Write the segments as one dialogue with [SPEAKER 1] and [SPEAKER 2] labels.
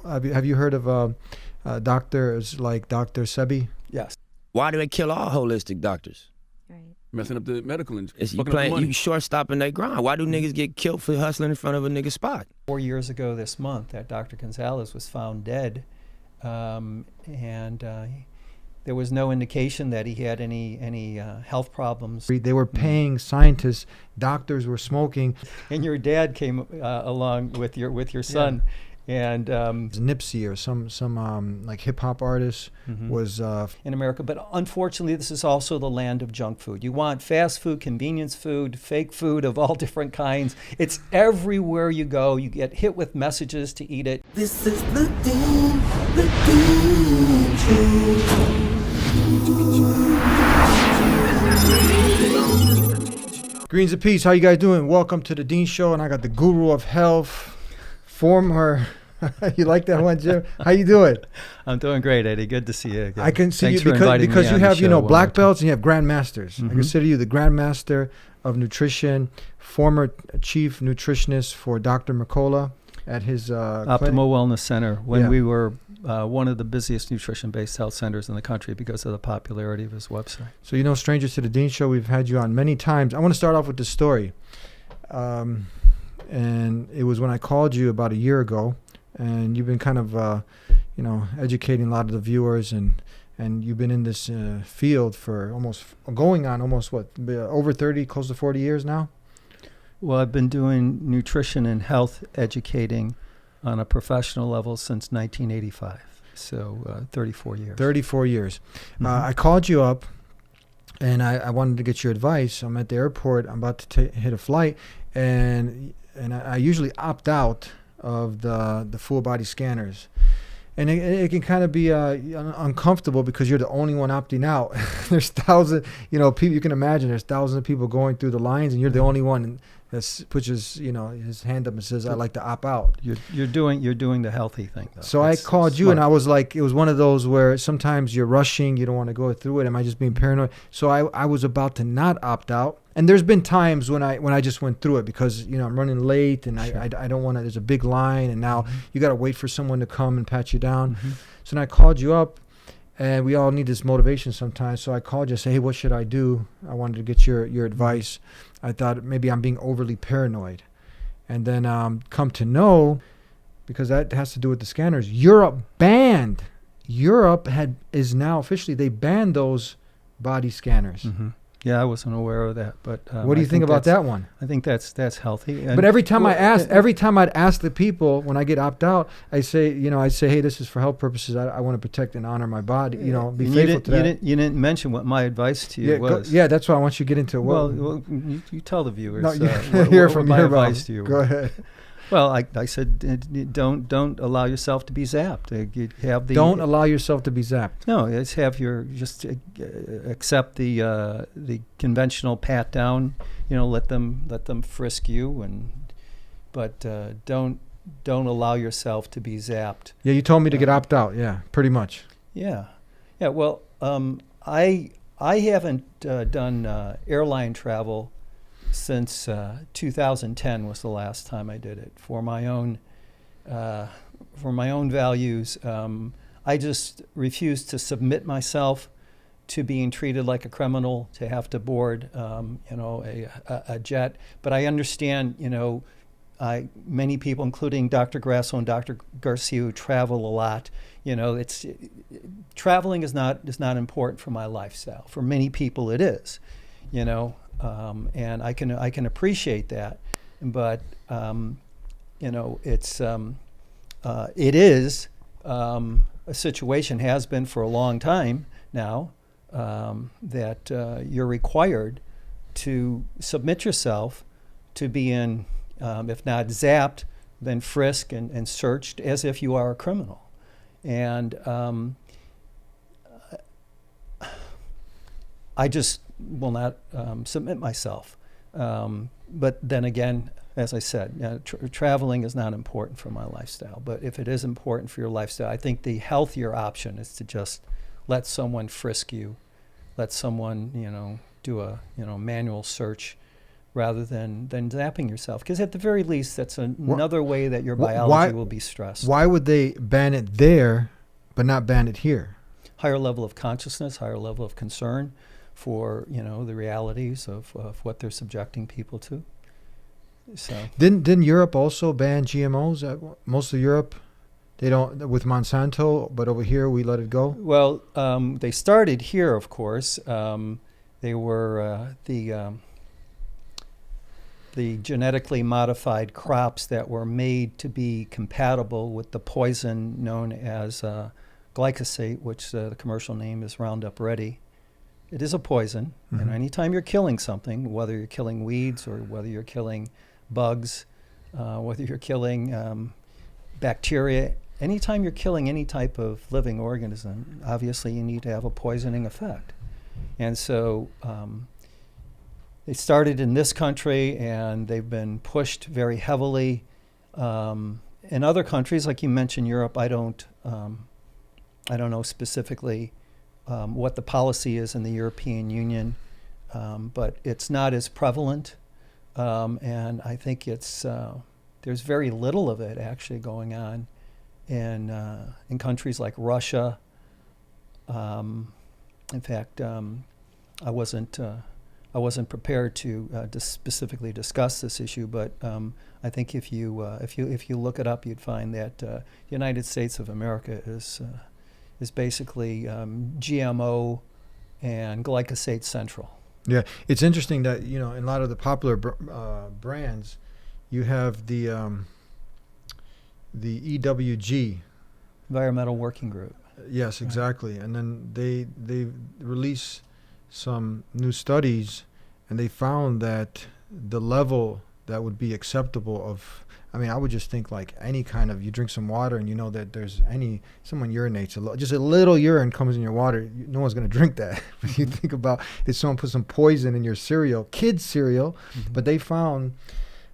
[SPEAKER 1] Have you heard of doctors like Dr. Sebi?
[SPEAKER 2] Yes.
[SPEAKER 3] Why do they kill all holistic doctors?
[SPEAKER 4] Right.
[SPEAKER 2] Messing up the medical industry.
[SPEAKER 3] You short-stopping their grind. Why do niggas get killed for hustling in front of a nigga spot?
[SPEAKER 5] 4 years ago this month, that Dr. Gonzalez was found dead, there was no indication that he had any health problems.
[SPEAKER 1] They were paying scientists. Doctors were smoking.
[SPEAKER 5] And your dad came along with your son, and
[SPEAKER 1] Nipsey or some like hip hop artist was
[SPEAKER 5] in America. But unfortunately, this is also the land of junk food. You want fast food, convenience food, fake food of all different kinds. It's everywhere you go. You get hit with messages to eat it.
[SPEAKER 6] This is the Dean Show.
[SPEAKER 1] Greens and peace. How you guys doing? Welcome to the Dean Show, and I got the guru of health, former. You like that one, Jim? How you doing?
[SPEAKER 5] I'm doing great, Eddie. Good to see you again.
[SPEAKER 1] I can see
[SPEAKER 5] Thanks
[SPEAKER 1] you
[SPEAKER 5] for inviting
[SPEAKER 1] because
[SPEAKER 5] me
[SPEAKER 1] you
[SPEAKER 5] on the
[SPEAKER 1] have
[SPEAKER 5] show
[SPEAKER 1] black belts and you have grandmasters. I
[SPEAKER 5] Mhm.
[SPEAKER 1] consider you the grandmaster of nutrition, former chief nutritionist for Dr. Mercola at his
[SPEAKER 5] Optimal
[SPEAKER 1] clinic.
[SPEAKER 5] Wellness Center, when
[SPEAKER 1] Yeah.
[SPEAKER 5] we were one of the busiest nutrition-based health centers in the country because of the popularity of his website.
[SPEAKER 1] So strangers to the Dean Show, we've had you on many times. I want to start off with this story. And it was when I called you about a year ago, and you've been kind of, educating a lot of the viewers, and you've been in this field for over 30, close to 40 years now?
[SPEAKER 5] Well, I've been doing nutrition and health educating on a professional level since 1985, so 34 years.
[SPEAKER 1] 34 years.
[SPEAKER 5] Mhm.
[SPEAKER 1] I called you up, and I wanted to get your advice. I'm at the airport. I'm about to hit a flight, and I usually opt out of the full body scanners. And it can kind of be uncomfortable because you're the only one opting out. There's thousands, people. You can imagine there's thousands of people going through the lines, and you're the only one that puts his hand up and says, "I'd like to opt out."
[SPEAKER 5] You're doing the healthy thing, though.
[SPEAKER 1] So I called you, and I was like, it was one of those where sometimes you're rushing, you don't want to go through it. Am I just being paranoid? So I was about to not opt out. And there's been times when I just went through it because I'm running late, and
[SPEAKER 5] Sure.
[SPEAKER 1] I don't want to. There's a big line, and now you got to wait for someone to come and pat you down.
[SPEAKER 5] Mhm.
[SPEAKER 1] So then I called you up, and we all need this motivation sometimes. So I called you, say, hey, what should I do? I wanted to get your advice. I thought maybe I'm being overly paranoid, and then come to know, because that has to do with the scanners. Europe is now officially, they banned those body scanners.
[SPEAKER 5] Mhm. Yeah, I wasn't aware of that, but
[SPEAKER 1] What do you think about that one?
[SPEAKER 5] I think that's healthy. And
[SPEAKER 1] But every time I'd ask the people when I get opt out, I say, hey, this is for health purposes. I want to protect and honor my body. Be
[SPEAKER 5] And
[SPEAKER 1] faithful to that.
[SPEAKER 5] You didn't mention what my advice to you was.
[SPEAKER 1] That's why I want you to get into it.
[SPEAKER 5] Well, you tell the viewers.
[SPEAKER 1] No,
[SPEAKER 5] what my advice to you
[SPEAKER 1] Go
[SPEAKER 5] was.
[SPEAKER 1] ahead.
[SPEAKER 5] Well, I said don't allow yourself to be zapped. You have the
[SPEAKER 1] Don't allow yourself to be zapped.
[SPEAKER 5] No, accept the conventional pat down. Let them frisk you, but don't allow yourself to be zapped.
[SPEAKER 1] Yeah, you told me to get opt out. Yeah, pretty much.
[SPEAKER 5] Yeah. Well, I haven't done airline travel since 2010 was the last time I did it for my own values. I just refuse to submit myself to being treated like a criminal, to have to board a jet. But I understand many people, including Dr. Grasso and Dr. Garcia, who travel a lot. Traveling is not important for my lifestyle. For many people, it is. And I can appreciate that, but it is a situation, has been for a long time now, that you're required to submit yourself to being, if not zapped, then frisked and searched as if you are a criminal. And I just will not submit myself. But then again, as I said, traveling is not important for my lifestyle. But if it is important for your lifestyle, I think the healthier option is to just let someone frisk you, let someone do a manual search, rather than zapping yourself. Because at the very least, that's another way that your biology will be stressed.
[SPEAKER 1] Why would they ban it there, but not ban it here?
[SPEAKER 5] Higher level of consciousness, higher level of concern for the realities of what they're subjecting people to. So
[SPEAKER 1] didn't Europe also ban GMOs? Most of Europe, they don't with Monsanto, but over here we let it go.
[SPEAKER 5] Well, they started here, of course. They were the genetically modified crops that were made to be compatible with the poison known as glyphosate, which the commercial name is Roundup Ready. It is a poison, and anytime you're killing something, whether you're killing weeds or whether you're killing bugs, whether you're killing bacteria, anytime you're killing any type of living organism, obviously you need to have a poisoning effect. And so they started in this country, and they've been pushed very heavily. In other countries, like you mentioned, Europe, I don't know specifically what the policy is in the European Union, but it's not as prevalent, and I think there's very little of it actually going on in countries like Russia. In fact, I wasn't prepared to specifically discuss this issue, but I think if you look it up, you'd find that the United States of America is basically GMO and glyphosate central.
[SPEAKER 1] Yeah, it's interesting that in a lot of the popular brands, you have the EWG,
[SPEAKER 5] Environmental Working Group.
[SPEAKER 1] Yes, exactly. And then they release some new studies, and they found that the level that would be acceptable of, I would just think like any kind of, you drink some water and you know that there's someone urinates, just a little urine comes in your water, no one's going to drink that. But you think about if someone put some poison in your cereal, kids cereal, but they found,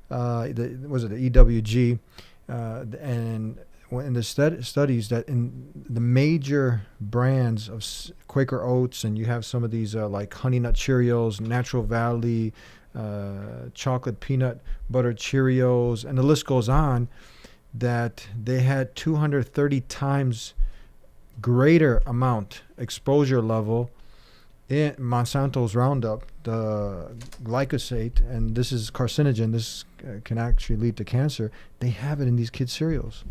[SPEAKER 1] the EWG, and in the studies that in the major brands of Quaker Oats, and you have some of these like Honey Nut Cheerios, Natural Valley, chocolate peanut butter Cheerios, and the list goes on, that they had 230 times greater amount exposure level in Monsanto's Roundup, the glyphosate, and this is carcinogen, this can actually lead to cancer. They have it in these kids' cereals.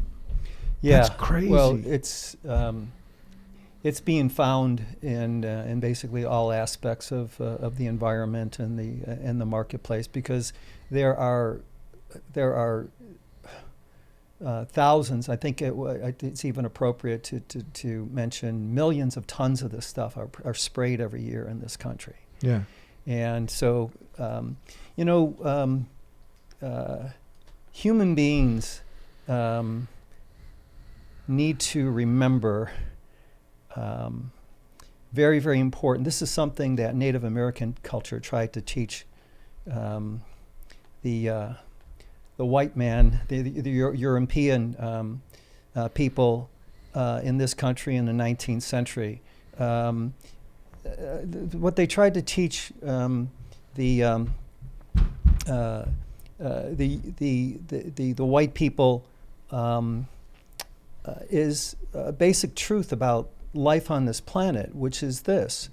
[SPEAKER 5] Yeah,
[SPEAKER 1] that's crazy.
[SPEAKER 5] Well, it's being found in basically all aspects of the environment and the marketplace, because there are thousands. I think it's even appropriate to mention millions of tons of this stuff are sprayed every year in this country.
[SPEAKER 1] Yeah,
[SPEAKER 5] and so human beings need to remember, very, very important. This is something that Native American culture tried to teach the white man, the European people in this country in the 19th century. What they tried to teach the white people is a basic truth about life on this planet, which is this: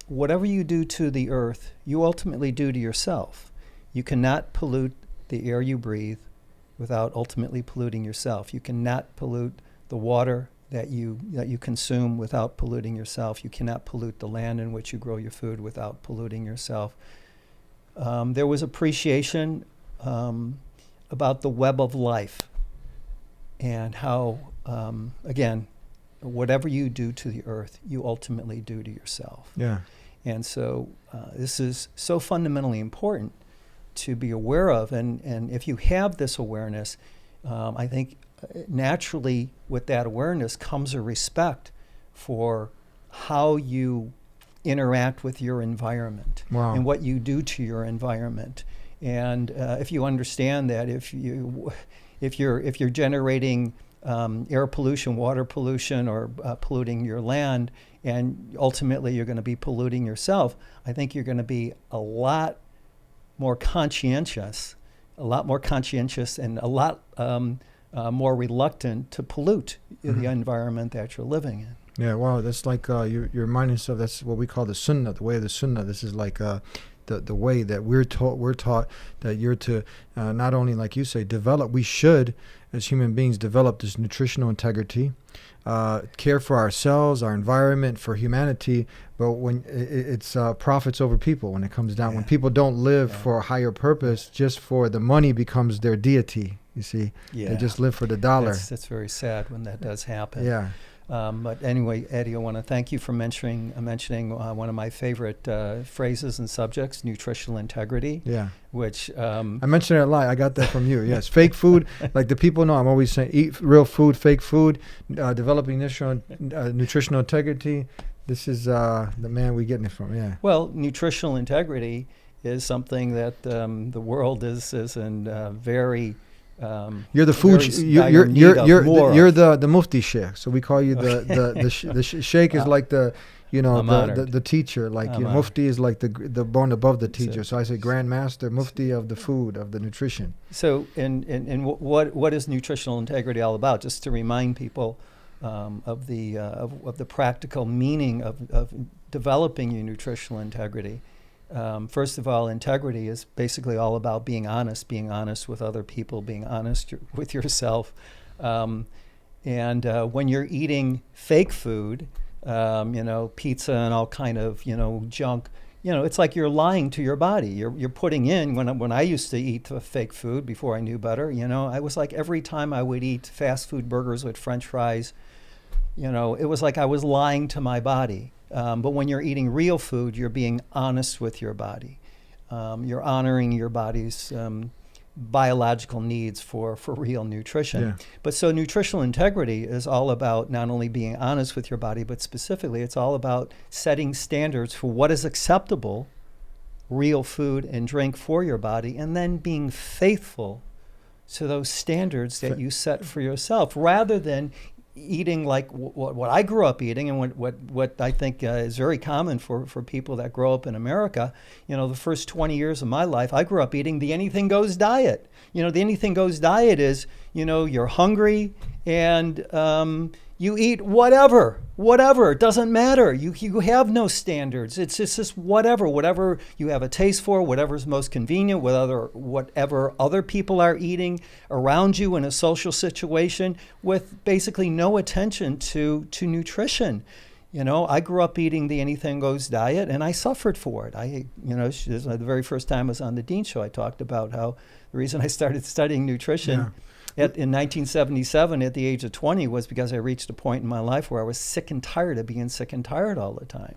[SPEAKER 5] whatever you do to the earth, you ultimately do to yourself. You cannot pollute the air you breathe without ultimately polluting yourself. You cannot pollute the water that you consume without polluting yourself. You cannot pollute the land in which you grow your food without polluting yourself. There was appreciation about the web of life, and how, again, whatever you do to the earth, you ultimately do to yourself.
[SPEAKER 1] yeah.
[SPEAKER 5] And so this is so fundamentally important to be aware of. And if you have this awareness, I think naturally with that awareness comes a respect for how you interact with your environment.
[SPEAKER 1] Wow.
[SPEAKER 5] And what you do to your environment. And if you understand that, if you're generating air pollution, water pollution, or polluting your land, and ultimately you're going to be polluting yourself, I think you're going to be a lot more conscientious, and a lot more reluctant to pollute the environment that you're living in.
[SPEAKER 1] Yeah, wow, that's like you're reminding us of, that's what we call the sunnah, the way of the sunnah. This is like the way that we're taught that you're to not only, like you say, develop. We should, as human beings, develop this nutritional integrity, care for ourselves, our environment, for humanity. But when it's profits over people, when it comes down, when people don't live for a higher purpose, just for the money becomes their deity. You see, they just live for the dollar.
[SPEAKER 5] That's very sad when that does happen.
[SPEAKER 1] Yeah.
[SPEAKER 5] But anyway, Eddie, I want to thank you for mentioning one of my favorite phrases and subjects, nutritional integrity.
[SPEAKER 1] Yeah.
[SPEAKER 5] Which
[SPEAKER 1] I mentioned it a lot. I got that from you. Yes, fake food. Like the people know, I'm always saying, eat real food, fake food, developing nutritional integrity. This is the man we're getting it from. Yeah.
[SPEAKER 5] Well, nutritional integrity is something that the world is in very.
[SPEAKER 1] You're the food. You're the mufti sheikh. So we call you the sheikh is like the the teacher. Like mufti is like the born above the teacher. So I say grand master, mufti of the food, of the nutrition.
[SPEAKER 5] So and what is nutritional integrity all about? Just to remind people of the practical meaning of developing your nutritional integrity. First of all, integrity is basically all about being honest with other people, being honest with yourself. And when you're eating fake food, pizza and all kind of, junk, it's like you're lying to your body. You're putting in, when I used to eat fake food before I knew better, I was like, every time I would eat fast food burgers with French fries, it was like I was lying to my body. But when you're eating real food, you're being honest with your body. You're honoring your body's biological needs for real nutrition.
[SPEAKER 1] Yeah.
[SPEAKER 5] But so nutritional integrity is all about not only being honest with your body, but specifically it's all about setting standards for what is acceptable real food and drink for your body, and then being faithful to those standards that you set for yourself, rather than eating like what I grew up eating, and what I think is very common for people that grow up in America. The first 20 years of my life, I grew up eating the anything goes diet. The anything goes diet is, you're hungry and you eat whatever. It doesn't matter. You have no standards. It's just whatever you have a taste for, whatever's most convenient, whatever other people are eating around you in a social situation, with basically no attention to nutrition. I grew up eating the anything goes diet, and I suffered for it. The very first time I was on the Dean Show, I talked about how the reason I started studying nutrition.
[SPEAKER 1] Yeah.
[SPEAKER 5] In 1977, at the age of 20, was because I reached a point in my life where I was sick and tired of being sick and tired all the time.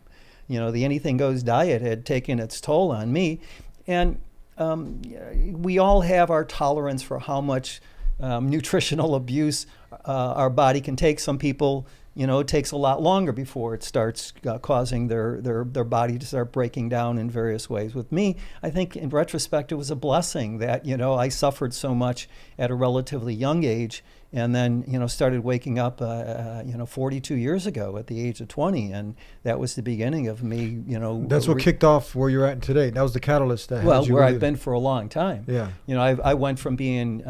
[SPEAKER 5] The anything goes diet had taken its toll on me. And we all have our tolerance for how much nutritional abuse our body can take. Some people, it takes a lot longer before it starts causing their body to start breaking down in various ways. With me, I think in retrospect, it was a blessing that, I suffered so much at a relatively young age, and then, started waking up, 42 years ago at the age of 20. And that was the beginning of me,
[SPEAKER 1] That's what kicked off where you're at today. That was the catalyst that
[SPEAKER 5] well,
[SPEAKER 1] had you
[SPEAKER 5] where
[SPEAKER 1] really
[SPEAKER 5] I've been for a long time.
[SPEAKER 1] Yeah.
[SPEAKER 5] I went from being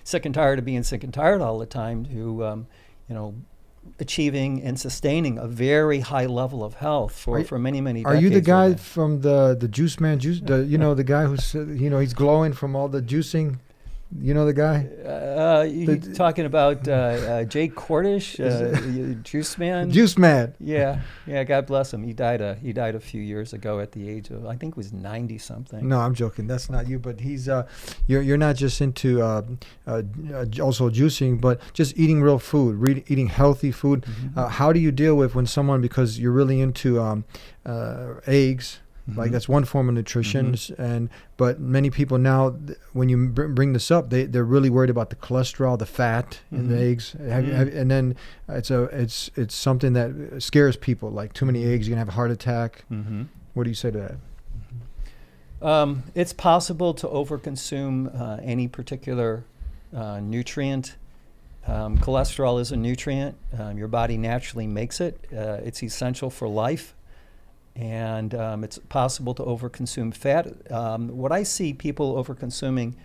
[SPEAKER 5] sick and tired of being sick and tired all the time to, achieving and sustaining a very high level of health for many decades.
[SPEAKER 1] Are you the guy from the Juice Man juice? The guy who's he's glowing from all the juicing. You know the guy?
[SPEAKER 5] You talking about Jake Cordish, Juice Man?
[SPEAKER 1] Juice Man.
[SPEAKER 5] Yeah. God bless him. He died a few years ago at the age of, I think it was 90 something.
[SPEAKER 1] No, I'm joking. That's not you. But he's you're not just into also juicing, but just eating real food, eating healthy food. Mm-hmm. How do you deal with when someone, because you're really into eggs? Like that's one form of nutrition, but many people now, when you bring this up, they're really worried about the cholesterol, the fat in the eggs, and then it's something that scares people. Like too many eggs, you're gonna have a heart attack. What do you say to that?
[SPEAKER 5] It's possible to overconsume any particular nutrient. Cholesterol is a nutrient. Your body naturally makes it. It's essential for life. And it's possible to overconsume fat. What I see people overconsuming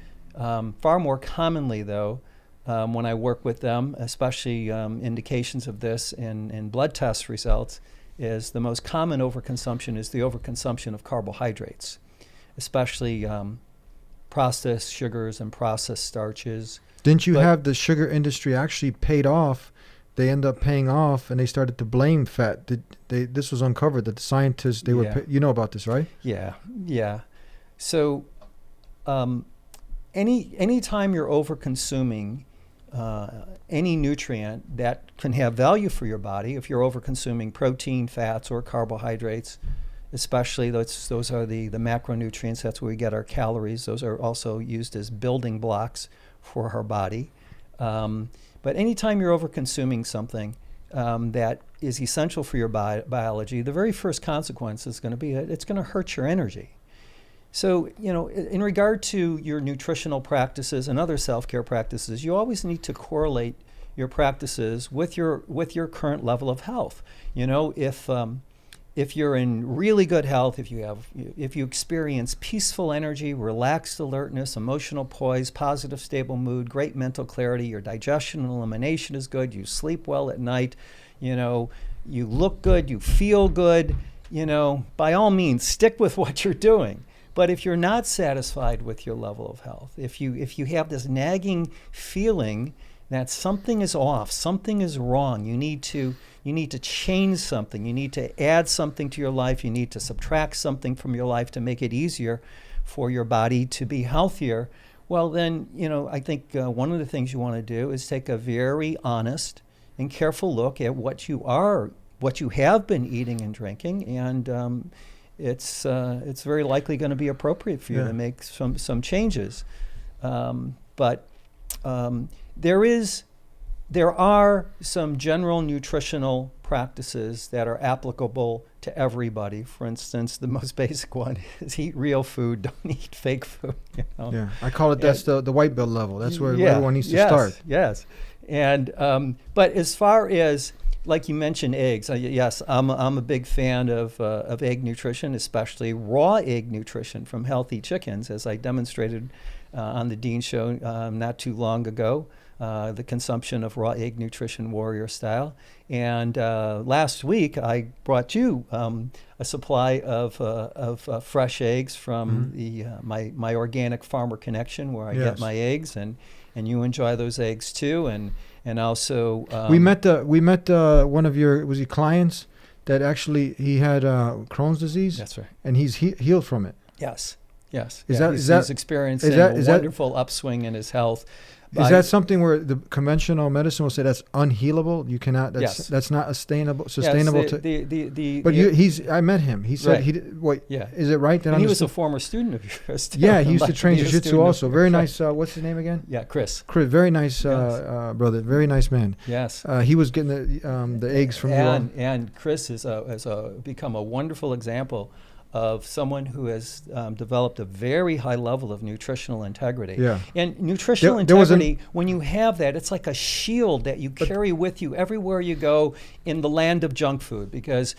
[SPEAKER 5] far more commonly, though, when I work with them, especially indications of this in blood test results, is the most common overconsumption is the overconsumption of carbohydrates, especially processed sugars and processed starches.
[SPEAKER 1] Didn't you have the sugar industry actually paid off? They end up paying off, and they started to blame fat. This was uncovered that the scientists you know about this, right?
[SPEAKER 5] Yeah. So, any time you're over-consuming any nutrient that can have value for your body, if you're over-consuming protein, fats, or carbohydrates, especially those are the macronutrients. That's where we get our calories. Those are also used as building blocks for our body. But anytime you're over-consuming something that is essential for your biology, the very first consequence is going to be it's going to hurt your energy. So, in regard to your nutritional practices and other self-care practices, you always need to correlate your practices with your current level of health. If you're in really good health, if you experience peaceful energy, relaxed alertness, emotional poise, positive stable mood, great mental clarity, your digestion and elimination is good, you sleep well at night, you look good, you feel good, by all means stick with what you're doing. But if you're not satisfied with your level of health, if you have this nagging feeling that something is off, something is wrong, you need to change something, you need to add something to your life, you need to subtract something from your life to make it easier for your body to be healthier, well then, I think one of the things you want to do is take a very honest and careful look at what you have been eating and drinking, and it's very likely going to be appropriate for you to make some changes. But there are some general nutritional practices that are applicable to everybody. For instance, the most basic one is eat real food, don't eat fake food.
[SPEAKER 1] Yeah, I call it that's the white belt level. That's where everyone needs to start.
[SPEAKER 5] Yes, and but as far as like you mentioned, eggs. Yes, I'm a big fan of egg nutrition, especially raw egg nutrition from healthy chickens, as I demonstrated on the Dean Show not too long ago. The consumption of raw egg nutrition, warrior style. And last week I brought you a supply of fresh eggs from my Organic Farmer Connection, where I get my eggs, and you enjoy those eggs too. And also
[SPEAKER 1] we met one of your clients that actually he had Crohn's disease.
[SPEAKER 5] That's right.
[SPEAKER 1] And he's healed from it.
[SPEAKER 5] Yes.
[SPEAKER 1] He's
[SPEAKER 5] experiencing a wonderful upswing in his health.
[SPEAKER 1] Is that something where the conventional medicine will say that's unhealable? You cannot. That's not sustainable. Yes, I met him. He said Is it right that
[SPEAKER 5] he was a former student of yours?
[SPEAKER 1] Yeah, he used to train jiu-jitsu also. Very nice. What's his name again?
[SPEAKER 5] Yeah, Chris.
[SPEAKER 1] Chris, very nice brother. Very nice man.
[SPEAKER 5] Yes.
[SPEAKER 1] He was getting the eggs from you.
[SPEAKER 5] And Chris has become a wonderful example of someone who has developed a very high level of nutritional integrity. Yeah. And nutritional integrity, when you have that, it's like a shield that you carry with you everywhere you go in the land of junk food, because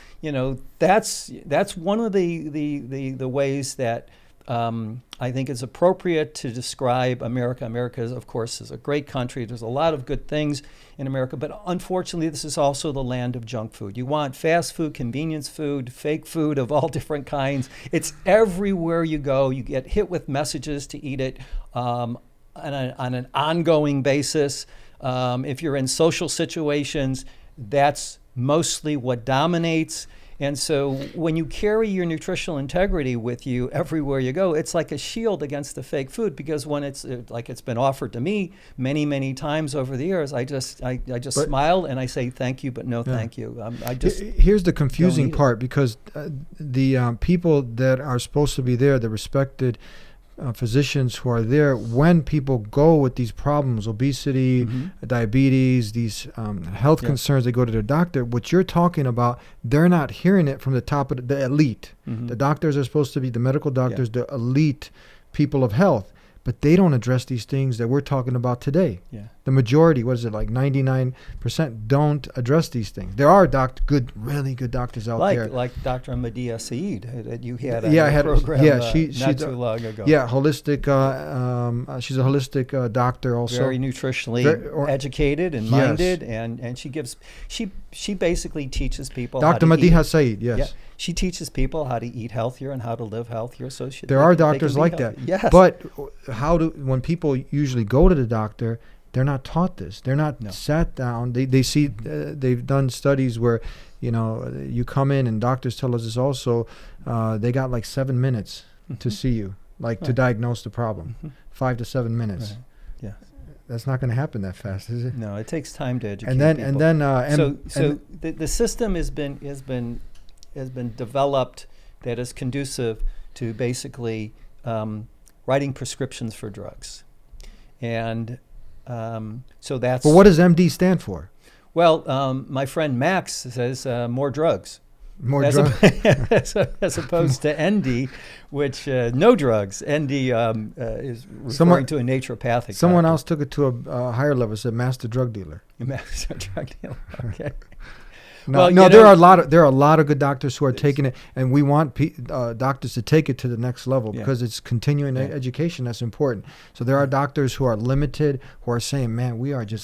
[SPEAKER 5] that's one of the ways that I think it's appropriate to describe America. America, of course, is a great country. There's a lot of good things in America, but unfortunately, this is also the land of junk food. You want fast food, convenience food, fake food of all different kinds. It's everywhere you go. You get hit with messages to eat it on an ongoing basis. If you're in social situations, that's mostly what dominates. And so when you carry your nutritional integrity with you everywhere you go, it's like a shield against the fake food, because when it's like it's been offered to me many, many times over the years, I just smile and I say thank you, but no thank you.
[SPEAKER 1] Here's the confusing part, because the people that are supposed to be there, the respected physicians who are there, when people go with these problems, obesity, diabetes, these health concerns, they go to their doctor. What you're talking about, they're not hearing it from the top of the elite. The doctors are supposed to be the medical doctors, the elite people of health. but they don't address these things that we're talking about today.
[SPEAKER 5] Yeah.
[SPEAKER 1] The majority, what is it, like 99% don't address these things. There are really good doctors out there.
[SPEAKER 5] Like Dr. Ahmadiyya Saeed that you had on
[SPEAKER 1] Yeah, I
[SPEAKER 5] your
[SPEAKER 1] had-
[SPEAKER 5] program
[SPEAKER 1] yeah,
[SPEAKER 5] not too long ago.
[SPEAKER 1] Yeah, holistic. She's a holistic doctor also.
[SPEAKER 5] Very nutritionally educated and
[SPEAKER 1] Yes.
[SPEAKER 5] minded, and she basically teaches people
[SPEAKER 1] Dr.
[SPEAKER 5] how to eat.
[SPEAKER 1] Madiha Saeed, yes.
[SPEAKER 5] Yeah, she teaches people how to eat healthier and how to live healthier. So
[SPEAKER 1] There are doctors like that.
[SPEAKER 5] Yes.
[SPEAKER 1] But when people usually go to the doctor, they're not taught this. They're not sat down. They see, they've done studies where, you come in, and doctors tell us this also, they got like 7 minutes to see you, to diagnose the problem. 5 to 7 minutes.
[SPEAKER 5] Right. Yeah.
[SPEAKER 1] That's not going to happen that fast, is it?
[SPEAKER 5] No, it takes time to educate
[SPEAKER 1] And
[SPEAKER 5] people. The system has been developed that is conducive to basically writing prescriptions for drugs, and so that's.
[SPEAKER 1] But what does MD stand for?
[SPEAKER 5] Well, my friend Max says more drugs.
[SPEAKER 1] More drugs.
[SPEAKER 5] As opposed to ND, which no drugs. ND is referring to a naturopathic.
[SPEAKER 1] Someone
[SPEAKER 5] doctor.
[SPEAKER 1] else took it to a higher level. Said master drug dealer.
[SPEAKER 5] Master drug dealer. Okay.
[SPEAKER 1] No, there are a lot of good doctors who are taking it, and we want doctors to take it to the next level because it's continuing education that's important. So there are doctors who are limited, who are saying, "Man,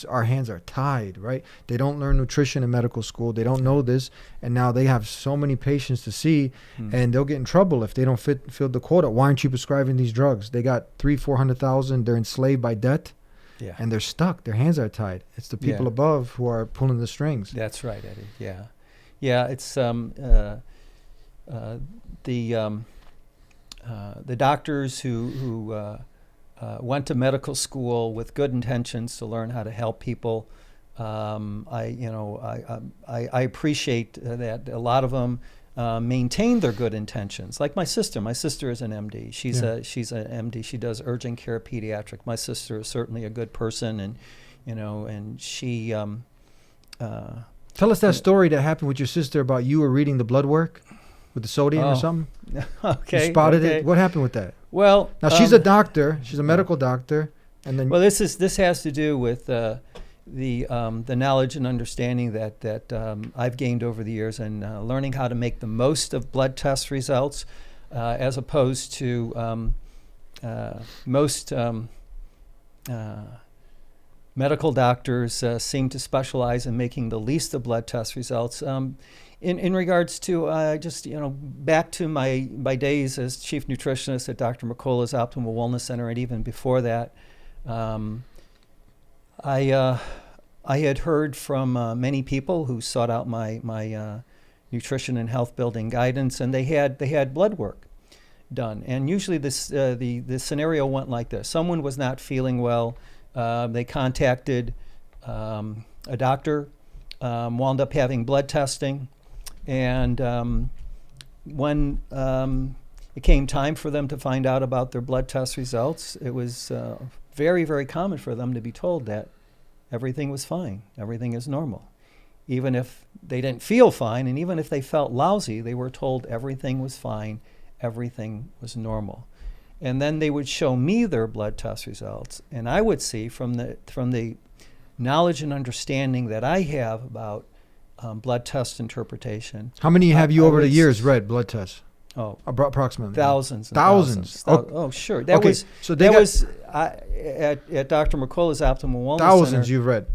[SPEAKER 1] our hands are tied." Right? They don't learn nutrition in medical school. They don't know this, and now they have so many patients to see, and they'll get in trouble if they don't fill the quota. Why aren't you prescribing these drugs? They got 300,000-400,000. They're enslaved by debt.
[SPEAKER 5] Yeah.
[SPEAKER 1] And they're stuck. Their hands are tied. It's the people above who are pulling the strings.
[SPEAKER 5] That's right, Eddie. Yeah, yeah. It's the doctors who went to medical school with good intentions to learn how to help people. I appreciate that a lot of them maintain their good intentions. Like my sister. My sister is an MD. She's an MD. She does urgent care pediatric. My sister is certainly a good person, and she.
[SPEAKER 1] Tell us that story that happened with your sister about you were reading the blood work with the sodium or something.
[SPEAKER 5] Okay.
[SPEAKER 1] You spotted it. What happened with that?
[SPEAKER 5] Well,
[SPEAKER 1] now she's a doctor. She's a medical doctor, and then.
[SPEAKER 5] Well, this has to do with the knowledge and understanding that I've gained over the years, and learning how to make the most of blood test results, as opposed to most medical doctors seem to specialize in making the least of blood test results. In regards to back to my days as chief nutritionist at Dr. McCullough's Optimal Wellness Center, and even before that, I had heard from many people who sought out my nutrition and health building guidance, and they had blood work done. And usually the scenario went like this: someone was not feeling well. They contacted a doctor, wound up having blood testing, and when it came time for them to find out about their blood test results, it was very, very common for them to be told that everything was fine, everything is normal. Even if they didn't feel fine, and even if they felt lousy, they were told everything was fine, everything was normal. And then they would show me their blood test results, and I would see from the knowledge and understanding that I have about blood test interpretation.
[SPEAKER 1] How many have you over the years read blood tests?
[SPEAKER 5] Oh,
[SPEAKER 1] approximately
[SPEAKER 5] thousands. And
[SPEAKER 1] thousands.
[SPEAKER 5] Oh, sure. That was at Dr. McCullough's Optimal Wellness
[SPEAKER 1] thousands
[SPEAKER 5] Center.
[SPEAKER 1] You've read.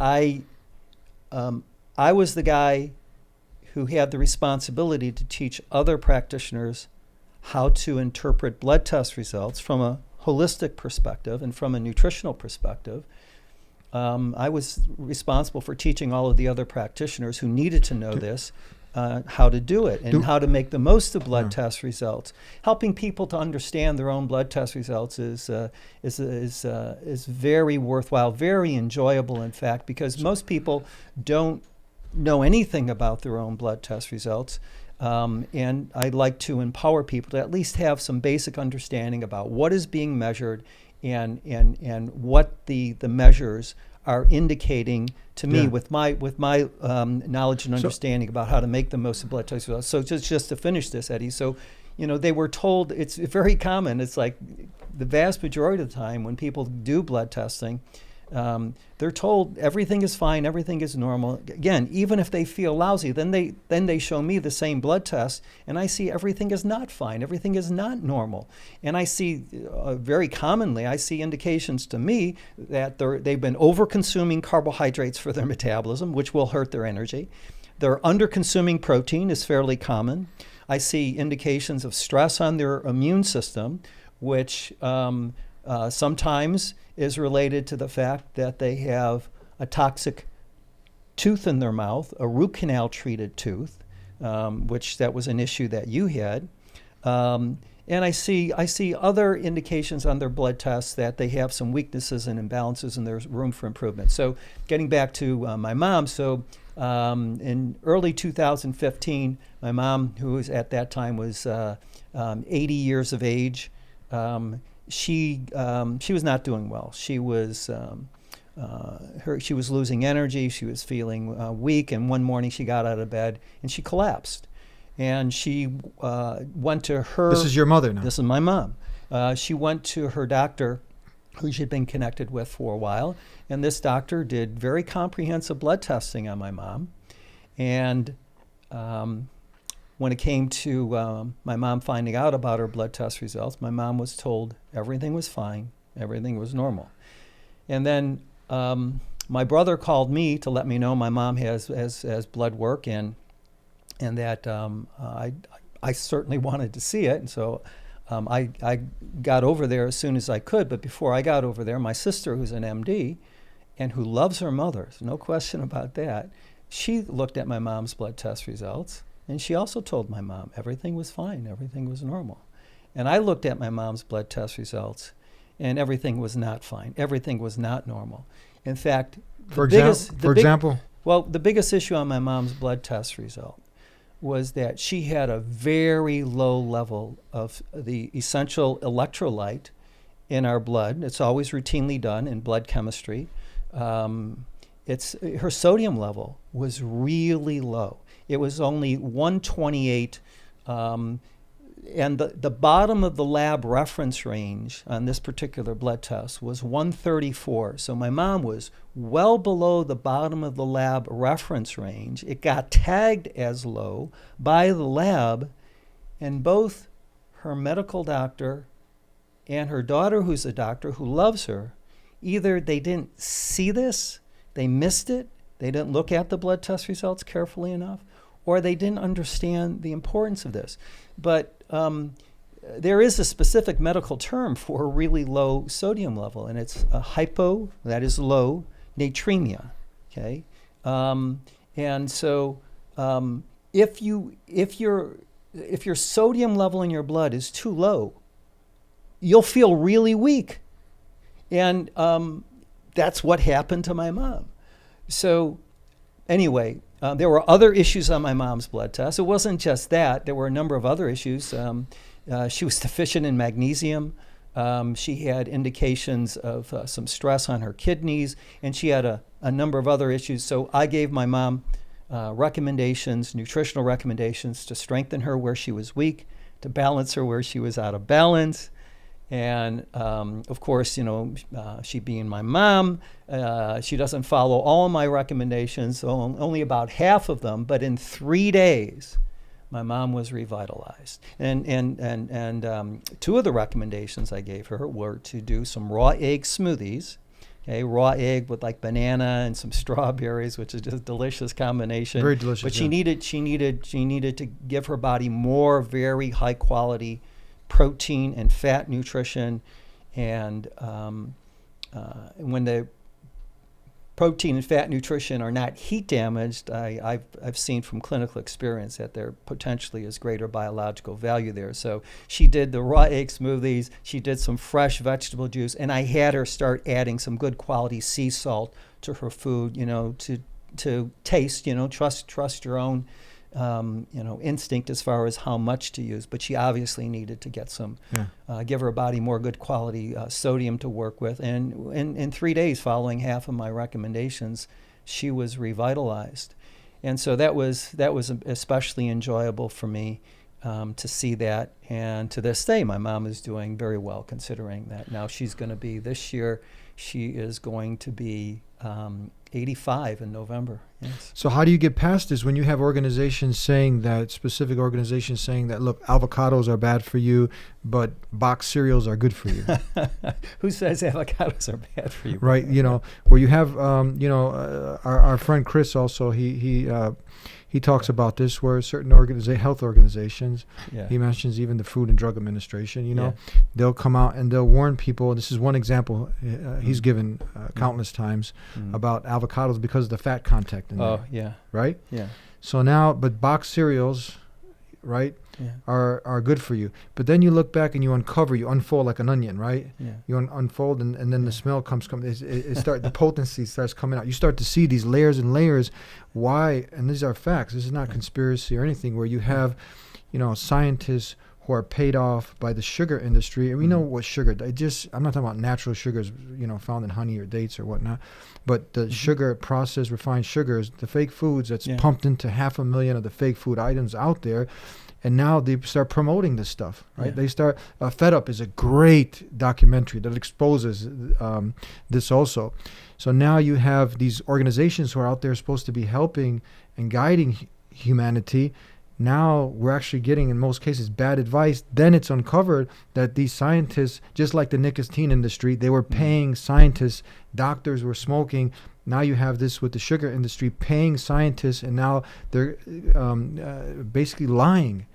[SPEAKER 5] I was the guy who had the responsibility to teach other practitioners how to interpret blood test results from a holistic perspective and from a nutritional perspective. I was responsible for teaching all of the other practitioners who needed to know this, how to do it and how to make the most of blood test results. Helping people to understand their own blood test results is very worthwhile, very enjoyable, in fact, because most people don't know anything about their own blood test results. And I'd like to empower people to at least have some basic understanding about what is being measured and what the measures are indicating to me with my knowledge and understanding about how to make the most of blood test results. So just to finish this, Eddie, so they were told, it's very common. It's like the vast majority of the time when people do blood testing, they're told everything is fine, everything is normal. Again, even if they feel lousy, then they show me the same blood test, and I see everything is not fine, everything is not normal. And I see, very commonly, I see indications to me that they've been over-consuming carbohydrates for their metabolism, which will hurt their energy. They're under-consuming protein is fairly common. I see indications of stress on their immune system, which sometimes is related to the fact that they have a toxic tooth in their mouth, a root canal treated tooth, which that was an issue that you had. And I see other indications on their blood tests that they have some weaknesses and imbalances and there's room for improvement. So getting back to my mom, so in early 2015, my mom, who was at that time was 80 years of age, she was not doing well. She was she was losing energy. She was feeling weak. And one morning she got out of bed and she collapsed. And she went to her.
[SPEAKER 1] This is your mother now.
[SPEAKER 5] This is my mom. She went to her doctor, who she'd been connected with for a while. And this doctor did very comprehensive blood testing on my mom. And when it came to my mom finding out about her blood test results, my mom was told everything was fine, everything was normal. And then my brother called me to let me know my mom has blood work and that I certainly wanted to see it. And so I got over there as soon as I could. But before I got over there, my sister, who's an MD and who loves her mother, no question about that, she looked at my mom's blood test results. And she also told my mom everything was fine, everything was normal. And I looked at my mom's blood test results, and everything was not fine, everything was not normal. In fact,
[SPEAKER 1] For example?
[SPEAKER 5] Well, the biggest issue on my mom's blood test result was that she had a very low level of the essential electrolyte in our blood. It's always routinely done in blood chemistry. Her sodium level was really low. It was only 128, and the bottom of the lab reference range on this particular blood test was 134. So my mom was well below the bottom of the lab reference range. It got tagged as low by the lab, and both her medical doctor and her daughter, who's a doctor who loves her, either they didn't see this, they missed it, they didn't look at the blood test results carefully enough, or they didn't understand the importance of this. But there is a specific medical term for a really low sodium level, and it's a hypo, that is low, natremia, okay? And so if your sodium level in your blood is too low, you'll feel really weak. And that's what happened to my mom. So anyway, there were other issues on my mom's blood test. It wasn't just that. There were a number of other issues. She was deficient in magnesium. She had indications of some stress on her kidneys, and she had a number of other issues. So I gave my mom recommendations, nutritional recommendations to strengthen her where she was weak, to balance her where she was out of balance. And of course, she being my mom, she doesn't follow all my recommendations, so only about half of them. But in 3 days, my mom was revitalized. And two of the recommendations I gave her were to do some raw egg smoothies. Okay, raw egg with like banana and some strawberries, which is just a delicious combination.
[SPEAKER 1] Very delicious.
[SPEAKER 5] But she needed to give her body more very high quality protein and fat nutrition, and when the protein and fat nutrition are not heat damaged, I've seen from clinical experience that there potentially is greater biological value there. So she did the raw egg smoothies, she did some fresh vegetable juice, and I had her start adding some good quality sea salt to her food, to taste, trust your own instinct as far as how much to use. But she obviously needed to get some, give her body more good quality sodium to work with. And in 3 days, following half of my recommendations, she was revitalized. And so that was especially enjoyable for me. to see that. And to this day, my mom is doing very well considering that. Now she's going to be, this year, she is going to be 85 in November. Yes.
[SPEAKER 1] So how do you get past this when you have organizations saying that, specific organizations saying that, look, avocados are bad for you, but boxed cereals are good for you?
[SPEAKER 5] Who says avocados are bad for you?
[SPEAKER 1] Right. Where you have, our friend Chris also, he talks about this, where certain health organizations,
[SPEAKER 5] Yeah.
[SPEAKER 1] he mentions even the Food and Drug Administration,
[SPEAKER 5] Yeah.
[SPEAKER 1] they'll come out and they'll warn people. This is one example he's given countless times about avocados because of the fat content in
[SPEAKER 5] Oh,
[SPEAKER 1] there,
[SPEAKER 5] yeah.
[SPEAKER 1] right?
[SPEAKER 5] Yeah.
[SPEAKER 1] So now, but boxed cereals, right,
[SPEAKER 5] Yeah.
[SPEAKER 1] are good for you. But then you look back and you unfold like an onion, right?
[SPEAKER 5] Yeah.
[SPEAKER 1] You unfold and then the smell comes, the potency starts coming out. You start to see these layers and layers. Why? And these are facts. This is not conspiracy or anything, where you have, scientists who are paid off by the sugar industry. And we know what sugar, I'm not talking about natural sugars, found in honey or dates or whatnot, but the sugar, processed refined sugars, the fake foods that's pumped into 500,000 of the fake food items out there. And now they start promoting this stuff, right?
[SPEAKER 5] Yeah.
[SPEAKER 1] They start, Fed Up is a great documentary that exposes this also. So now you have these organizations who are out there supposed to be helping and guiding humanity. Now we're actually getting, in most cases, bad advice. Then it's uncovered that these scientists, just like the nicotine industry, they were paying scientists, doctors were smoking. Now you have this with the sugar industry paying scientists, and now they're basically lying,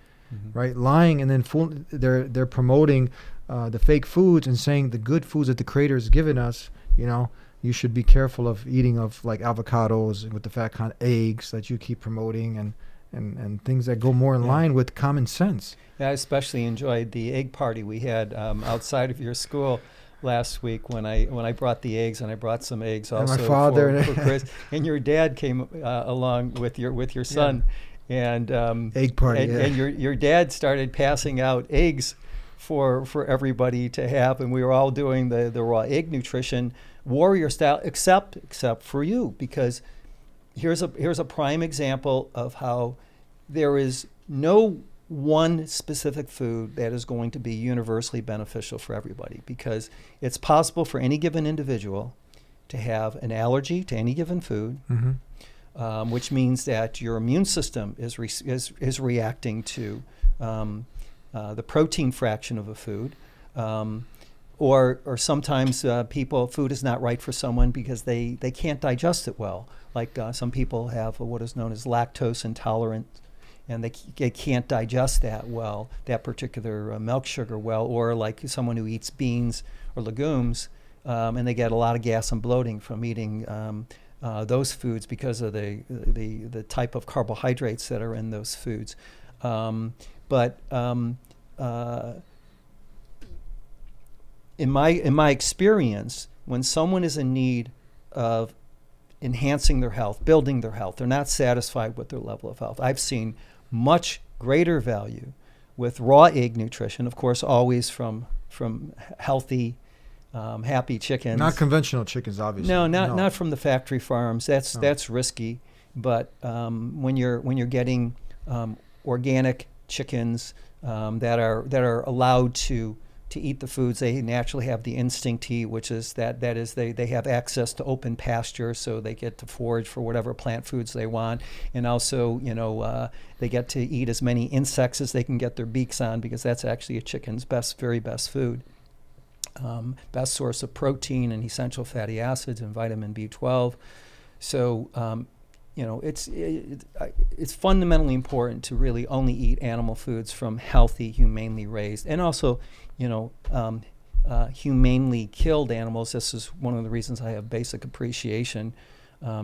[SPEAKER 1] right? Lying, and then they're promoting the fake foods and saying the good foods that the Creator has given us. You should be careful of eating of like avocados with the fat content, eggs that you keep promoting, and things that go more in line with common sense.
[SPEAKER 5] Yeah, I especially enjoyed the egg party we had outside of your school last week when I brought the eggs, and I brought some eggs also
[SPEAKER 1] my father
[SPEAKER 5] for Chris, and your dad came along with your son, and
[SPEAKER 1] egg party,
[SPEAKER 5] and your dad started passing out eggs for everybody to have, and we were all doing the raw egg nutrition warrior style, except for you, because here's a prime example of how there is no one specific food that is going to be universally beneficial for everybody, because it's possible for any given individual to have an allergy to any given food, which means that your immune system is reacting to the protein fraction of a food, or sometimes food is not right for someone because they can't digest it well. Like some people have what is known as lactose intolerance, and they can't digest that particular milk sugar well, or like someone who eats beans or legumes, and they get a lot of gas and bloating from eating those foods because of the type of carbohydrates that are in those foods. But in my experience, when someone is in need of enhancing their health, building their health, they're not satisfied with their level of health, I've seen much greater value with raw egg nutrition, of course, always from healthy, happy chickens.
[SPEAKER 1] Not conventional chickens, obviously.
[SPEAKER 5] No, not from the factory farms. That's risky. But when you're getting organic chickens that are allowed to eat the foods they naturally have the instinct to eat, which is they have access to open pasture, so they get to forage for whatever plant foods they want, and also they get to eat as many insects as they can get their beaks on, because that's actually a chicken's very best food, best source of protein and essential fatty acids and vitamin B12. So it's fundamentally important to really only eat animal foods from healthy, humanely raised, and also humanely killed animals. This is one of the reasons I have basic appreciation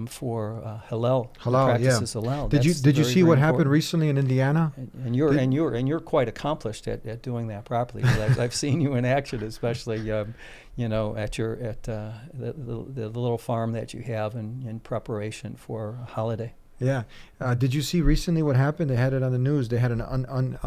[SPEAKER 5] for halal practices. Halal.
[SPEAKER 1] Did you see what happened recently in Indiana?
[SPEAKER 5] And you're quite accomplished at doing that properly. I've seen you in action, especially at the little farm that you have in preparation for a holiday.
[SPEAKER 1] Yeah. Did you see recently what happened? They had it on the news. They had an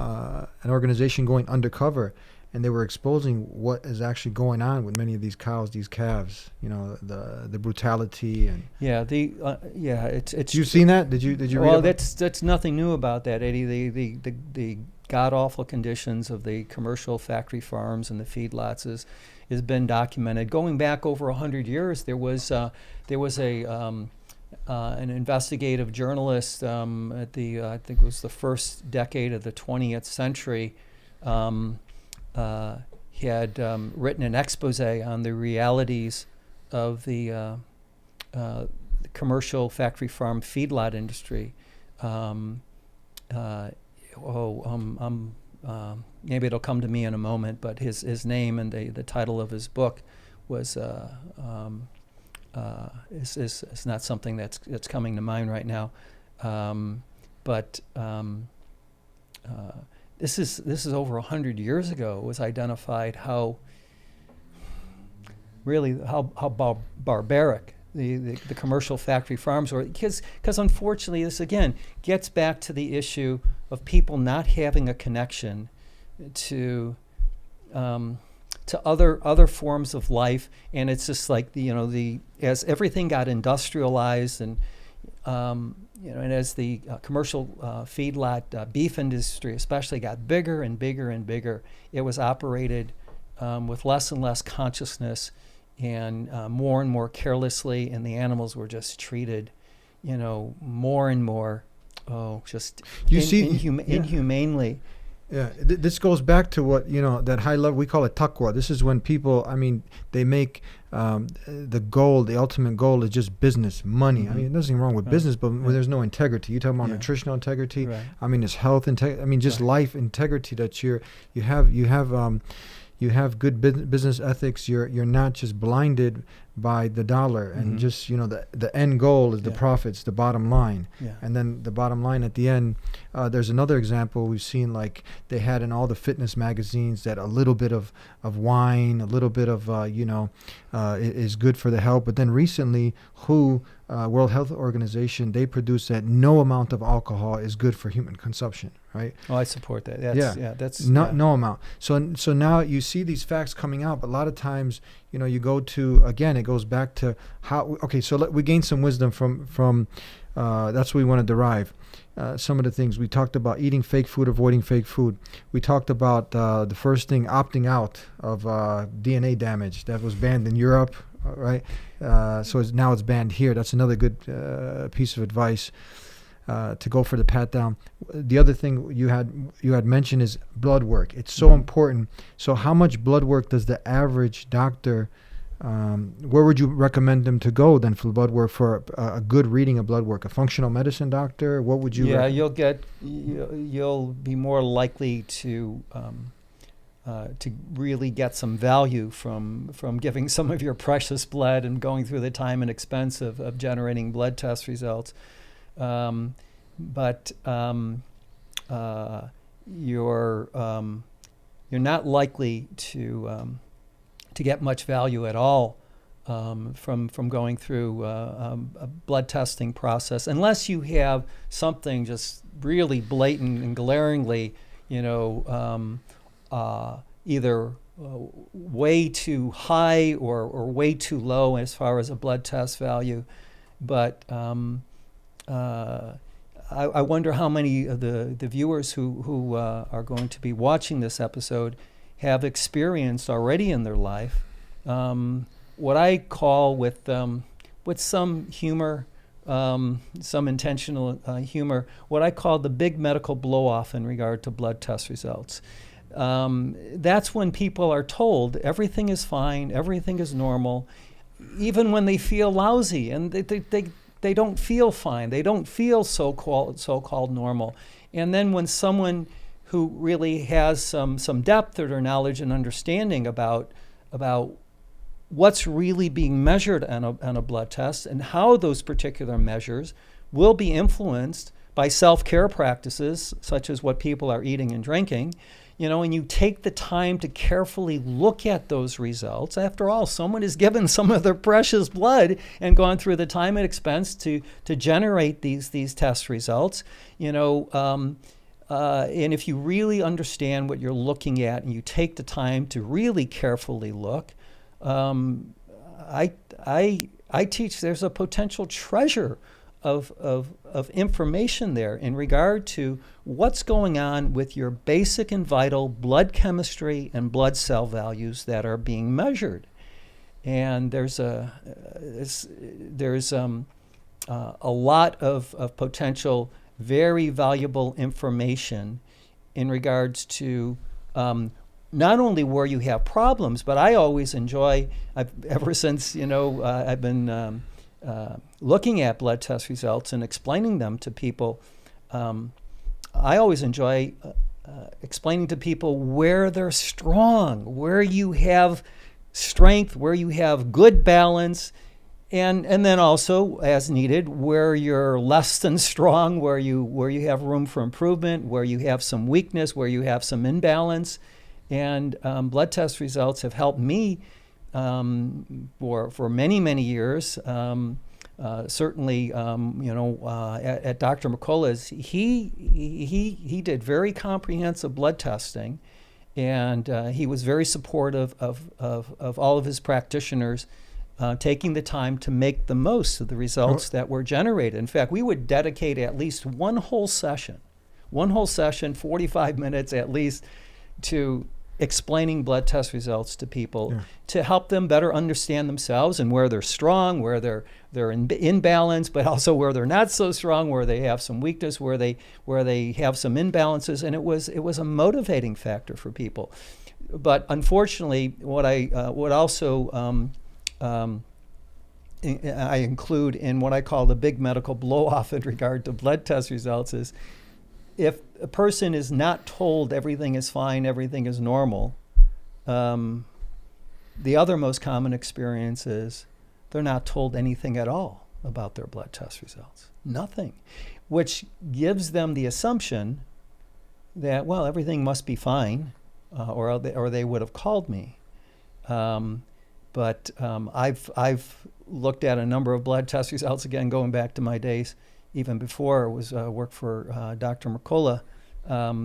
[SPEAKER 1] organization going undercover, and they were exposing what is actually going on with many of these cows, these calves. The brutality and. Yeah.
[SPEAKER 5] It's.
[SPEAKER 1] You seen that? Did you?
[SPEAKER 5] Well, that's nothing new about that, Eddie. The god-awful conditions of the commercial factory farms and the feedlots has been documented. Going back over 100 years, there was an investigative journalist at the I think it was the first decade of the 20th century had written an expose on the realities of the commercial factory farm feedlot industry. Maybe it'll come to me in a moment, but his name and the title of his book was is not something that's coming to mind right now. This is over 100 years ago. It was identified how barbaric the commercial factory farms were, because unfortunately this again gets back to the issue of people not having a connection to other forms of life, and it's just like as everything got industrialized and and as the commercial feedlot beef industry especially got bigger and bigger and bigger, it was operated with less and less consciousness and more and more carelessly, and the animals were just treated, more and more, inhumanely.
[SPEAKER 1] Yeah, this goes back to what, that high level, we call it taqwa. This is when people, they make the ultimate goal is just business, money.
[SPEAKER 5] Mm-hmm.
[SPEAKER 1] There's nothing wrong with business, but when there's no integrity. You talk about nutritional integrity.
[SPEAKER 5] Right.
[SPEAKER 1] It's health integrity. Just life integrity, that you have good business ethics. You're not just blinded by the dollar and just the end goal is the profits, the bottom line, and then the bottom line at the end. There's another example we've seen, like they had in all the fitness magazines that a little bit of wine, a little bit of is good for the health. But then recently, World Health Organization, they produced that no amount of alcohol is good for human consumption. Right?
[SPEAKER 5] Oh, I support that. That's
[SPEAKER 1] no amount. So now you see these facts coming out, but a lot of times, you go to, again, it goes back to how. Okay, so we gain some wisdom from. That's what we want to derive. Some of the things we talked about: eating fake food, avoiding fake food. We talked about the first thing, opting out of DNA damage that was banned in Europe, right? So now it's banned here. That's another good piece of advice. To go for the pat down. The other thing you had mentioned is blood work. It's so important. So how much blood work does the average doctor, where would you recommend them to go then for blood work, for a good reading of blood work? A functional medicine doctor? What would you
[SPEAKER 5] you'll be more likely to really get some value from giving some of your precious blood and going through the time and expense of generating blood test results. But you're not likely to get much value at all from going through a blood testing process, unless you have something just really blatant and glaringly, either way too high or way too low as far as a blood test value. But I wonder how many of the viewers who are going to be watching this episode have experienced already in their life what I call, with some humor, some intentional humor, what I call the big medical blow-off in regard to blood test results. That's when people are told everything is fine, everything is normal, even when they feel lousy, and they don't feel fine. They don't feel so-called normal. And then when someone who really has some depth or knowledge and understanding about what's really being measured on a blood test and how those particular measures will be influenced by self-care practices, such as what people are eating and drinking, and you take the time to carefully look at those results. After all, someone has given some of their precious blood and gone through the time and expense to generate these test results. And if you really understand what you're looking at and you take the time to really carefully look, I teach there's a potential treasure of information there in regard to what's going on with your basic and vital blood chemistry and blood cell values that are being measured. And there's a lot of potential, very valuable information in regards to not only where you have problems, but I always enjoy, ever since, I've been looking at blood test results and explaining them to people, I always enjoy explaining to people where they're strong, where you have strength, where you have good balance, and then also, as needed, where you're less than strong, where you have room for improvement, where you have some weakness, where you have some imbalance. And blood test results have helped me for many years. Certainly, at Dr. McCullough's, he did very comprehensive blood testing, and he was very supportive of all of his practitioners taking the time to make the most of the results that were generated. In fact, we would dedicate at least one whole session, 45 minutes at least, to explaining blood test results to people to help them better understand themselves and where they're strong, where they're in balance, but also where they're not so strong, where they have some weakness, where they have some imbalances, and it was a motivating factor for people. But unfortunately, what I include in what I call the big medical blow-off in regard to blood test results is, if a person is not told everything is fine, everything is normal, the other most common experience is they're not told anything at all about their blood test results. Nothing. Which gives them the assumption that, well, everything must be fine, or they would have called me. But I've looked at a number of blood test results, again, going back to my days even before I was worked for Dr. McCullough,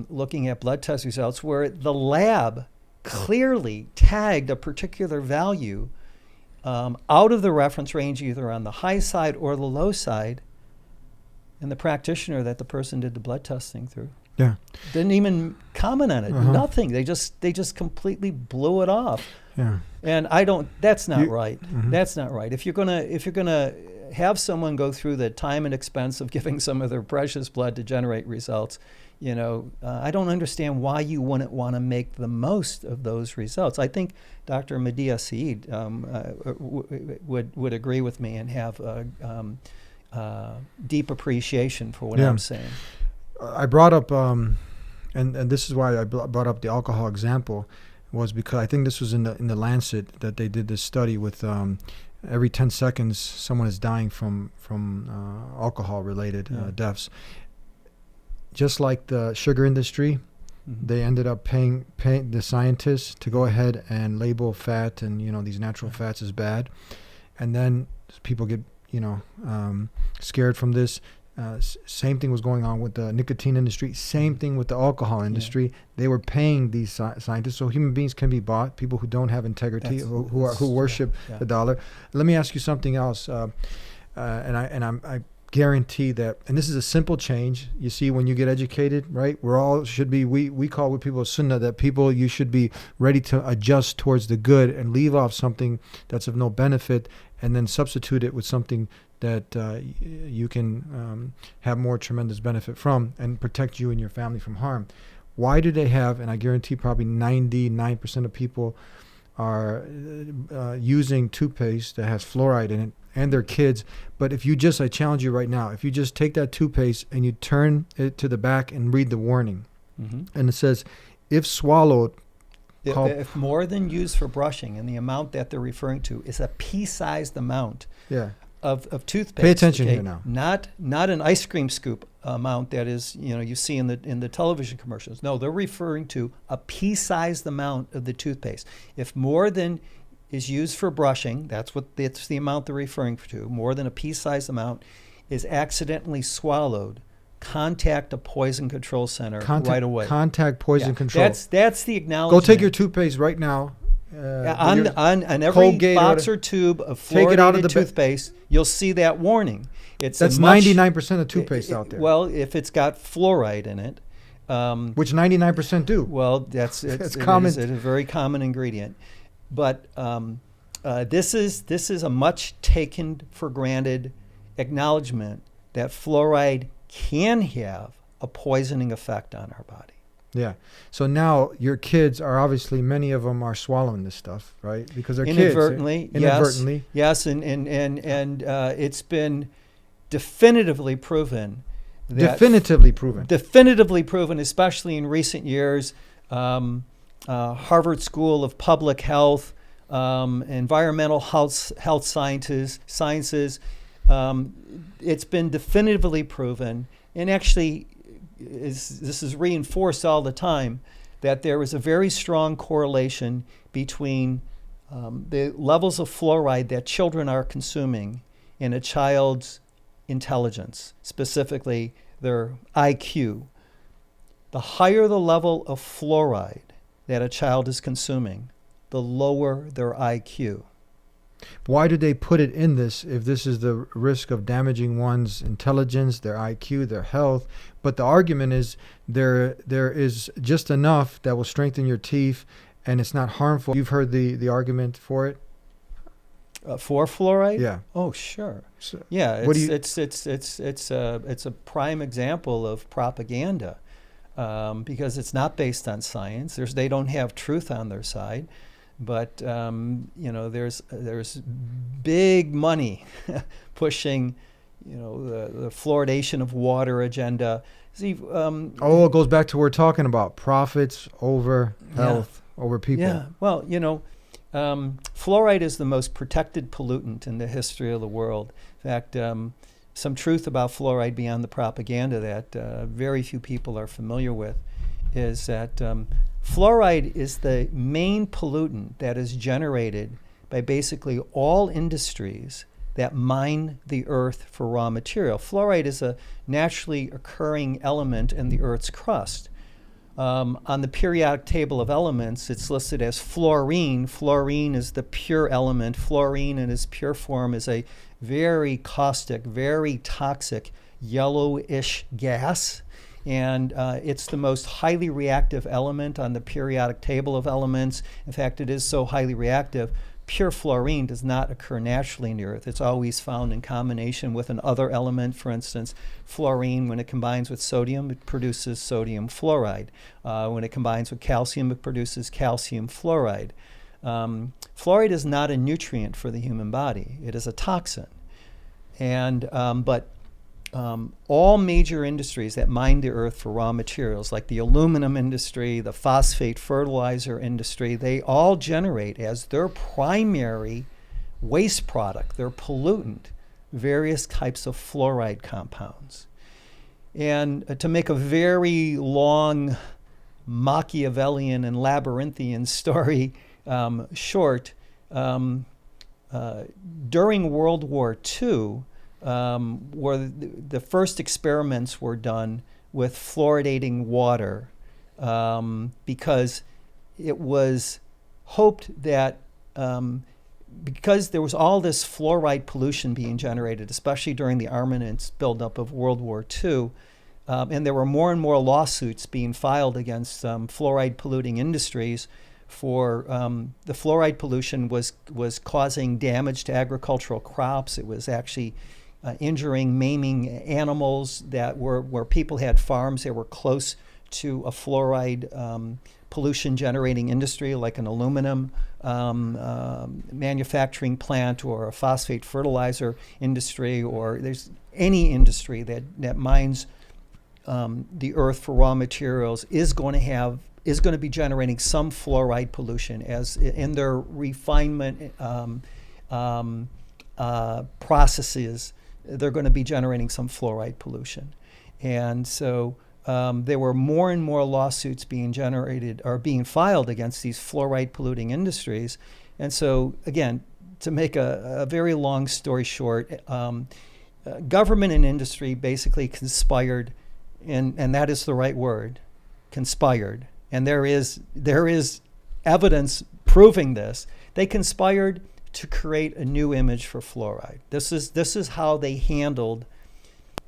[SPEAKER 5] looking at blood test results where the lab clearly tagged a particular value out of the reference range, either on the high side or the low side, and the practitioner that the person did the blood testing through didn't even comment on it. Nothing. They just completely blew it off. And that's not right. That's not right. If you're gonna have someone go through the time and expense of giving some of their precious blood to generate results, I don't understand why you wouldn't want to make the most of those results. I think Dr. Medea Saeed would agree with me and have deep appreciation for what I'm saying.
[SPEAKER 1] I brought up, and this is why I brought up the alcohol example, was because I think this was in the Lancet that they did this study with every 10 seconds someone is dying from alcohol-related deaths. Just like the sugar industry, they ended up paying the scientists to go ahead and label fat and these natural fats as bad, and then people get scared from this. Same thing was going on with the nicotine industry. Same thing with the alcohol industry. They were paying these scientists. So human beings can be bought. People who don't have integrity, who worship the dollar. Let me ask you something else. And I guarantee that. And this is a simple change. You see, when you get educated, right? We call what people sunnah, that you should be ready to adjust towards the good and leave off something that's of no benefit, and then substitute it with something that you can have more tremendous benefit from and protect you and your family from harm. Why do they have, and I guarantee probably 99% of people are using toothpaste that has fluoride in it, and their kids. But if you I challenge you right now, if you just take that toothpaste and you turn it to the back and read the warning, and it says, if swallowed,
[SPEAKER 5] if more than used for brushing, and the amount that they're referring to is a pea-sized amount of toothpaste.
[SPEAKER 1] Pay attention here now.
[SPEAKER 5] Not an ice cream scoop amount that is you see in the television commercials. No, they're referring to a pea-sized amount of the toothpaste. If more than is used for brushing, that's the amount they're referring to. More than a pea-sized amount is accidentally swallowed, contact a poison control center right away.
[SPEAKER 1] Contact poison control.
[SPEAKER 5] That's the acknowledgement.
[SPEAKER 1] Go take your toothpaste right now
[SPEAKER 5] on every
[SPEAKER 1] Colgate
[SPEAKER 5] box or tube of
[SPEAKER 1] Take it out of
[SPEAKER 5] fluoridated
[SPEAKER 1] the
[SPEAKER 5] toothpaste, you'll see that warning. It's
[SPEAKER 1] That's 99% of toothpaste out there.
[SPEAKER 5] Well, if it's got fluoride in it,
[SPEAKER 1] which 99% do.
[SPEAKER 5] well, that's
[SPEAKER 1] common.
[SPEAKER 5] It is a very common ingredient. But this is a much taken for granted acknowledgement that fluoride can have a poisoning effect on our body.
[SPEAKER 1] Yeah. So now your kids are obviously, many of them are swallowing this stuff, right? Because they're
[SPEAKER 5] Inadvertently,
[SPEAKER 1] kids. Inadvertently.
[SPEAKER 5] Yes, and it's been definitively proven.
[SPEAKER 1] Definitively proven,
[SPEAKER 5] especially in recent years. Harvard School of Public Health, environmental health sciences. It's been definitively proven, and actually, this is reinforced all the time, that there is a very strong correlation between the levels of fluoride that children are consuming and a child's intelligence, specifically their IQ. The higher the level of fluoride that a child is consuming, the lower their IQ.
[SPEAKER 1] Why do they put it in this if this is the risk of damaging one's intelligence, their IQ, their health? But the argument is there is just enough that will strengthen your teeth and it's not harmful. You've heard the argument for it?
[SPEAKER 5] For fluoride?
[SPEAKER 1] Yeah.
[SPEAKER 5] Oh, sure.
[SPEAKER 1] So,
[SPEAKER 5] Yeah,
[SPEAKER 1] what do you-
[SPEAKER 5] it's a prime example of propaganda because it's not based on science. They don't have truth on their side. But there's big money pushing, the fluoridation of water agenda. See,
[SPEAKER 1] it goes back to what we're talking about: profits over health, over people.
[SPEAKER 5] Yeah. Well, fluoride is the most protected pollutant in the history of the world. In fact, some truth about fluoride beyond the propaganda that very few people are familiar with is that fluoride is the main pollutant that is generated by basically all industries that mine the earth for raw material. Fluoride is a naturally occurring element in the earth's crust. On the periodic table of elements, it's listed as fluorine. Fluorine is the pure element. Fluorine in its pure form is a very caustic, very toxic, yellowish gas. And it's the most highly reactive element on the periodic table of elements. In fact, it is so highly reactive, pure fluorine does not occur naturally in the earth. It's always found in combination with another element. For instance, fluorine, when it combines with sodium, it produces sodium fluoride. When it combines with calcium, it produces calcium fluoride. Fluoride is not a nutrient for the human body. It is a toxin. And but all major industries that mine the earth for raw materials, like the aluminum industry, the phosphate fertilizer industry, they all generate as their primary waste product, their pollutant, various types of fluoride compounds. And to make a very long Machiavellian and labyrinthian story short, during World War II, where the first experiments were done with fluoridating water because it was hoped that because there was all this fluoride pollution being generated, especially during the armaments buildup of World War II, and there were more and more lawsuits being filed against fluoride polluting industries for the fluoride pollution was causing damage to agricultural crops. It was actually injuring, maiming animals that were where people had farms that were close to a fluoride pollution generating industry like an aluminum manufacturing plant or a phosphate fertilizer industry, or there's any industry that mines the earth for raw materials is going to be generating some fluoride pollution as in their refinement processes. They're going to be generating some fluoride pollution. And so there were more and more lawsuits being generated or being filed against these fluoride polluting industries. And so, again, to make a very long story short, government and industry basically conspired, and that is the right word, conspired. And there is evidence proving this, they conspired to create a new image for fluoride. This is how they handled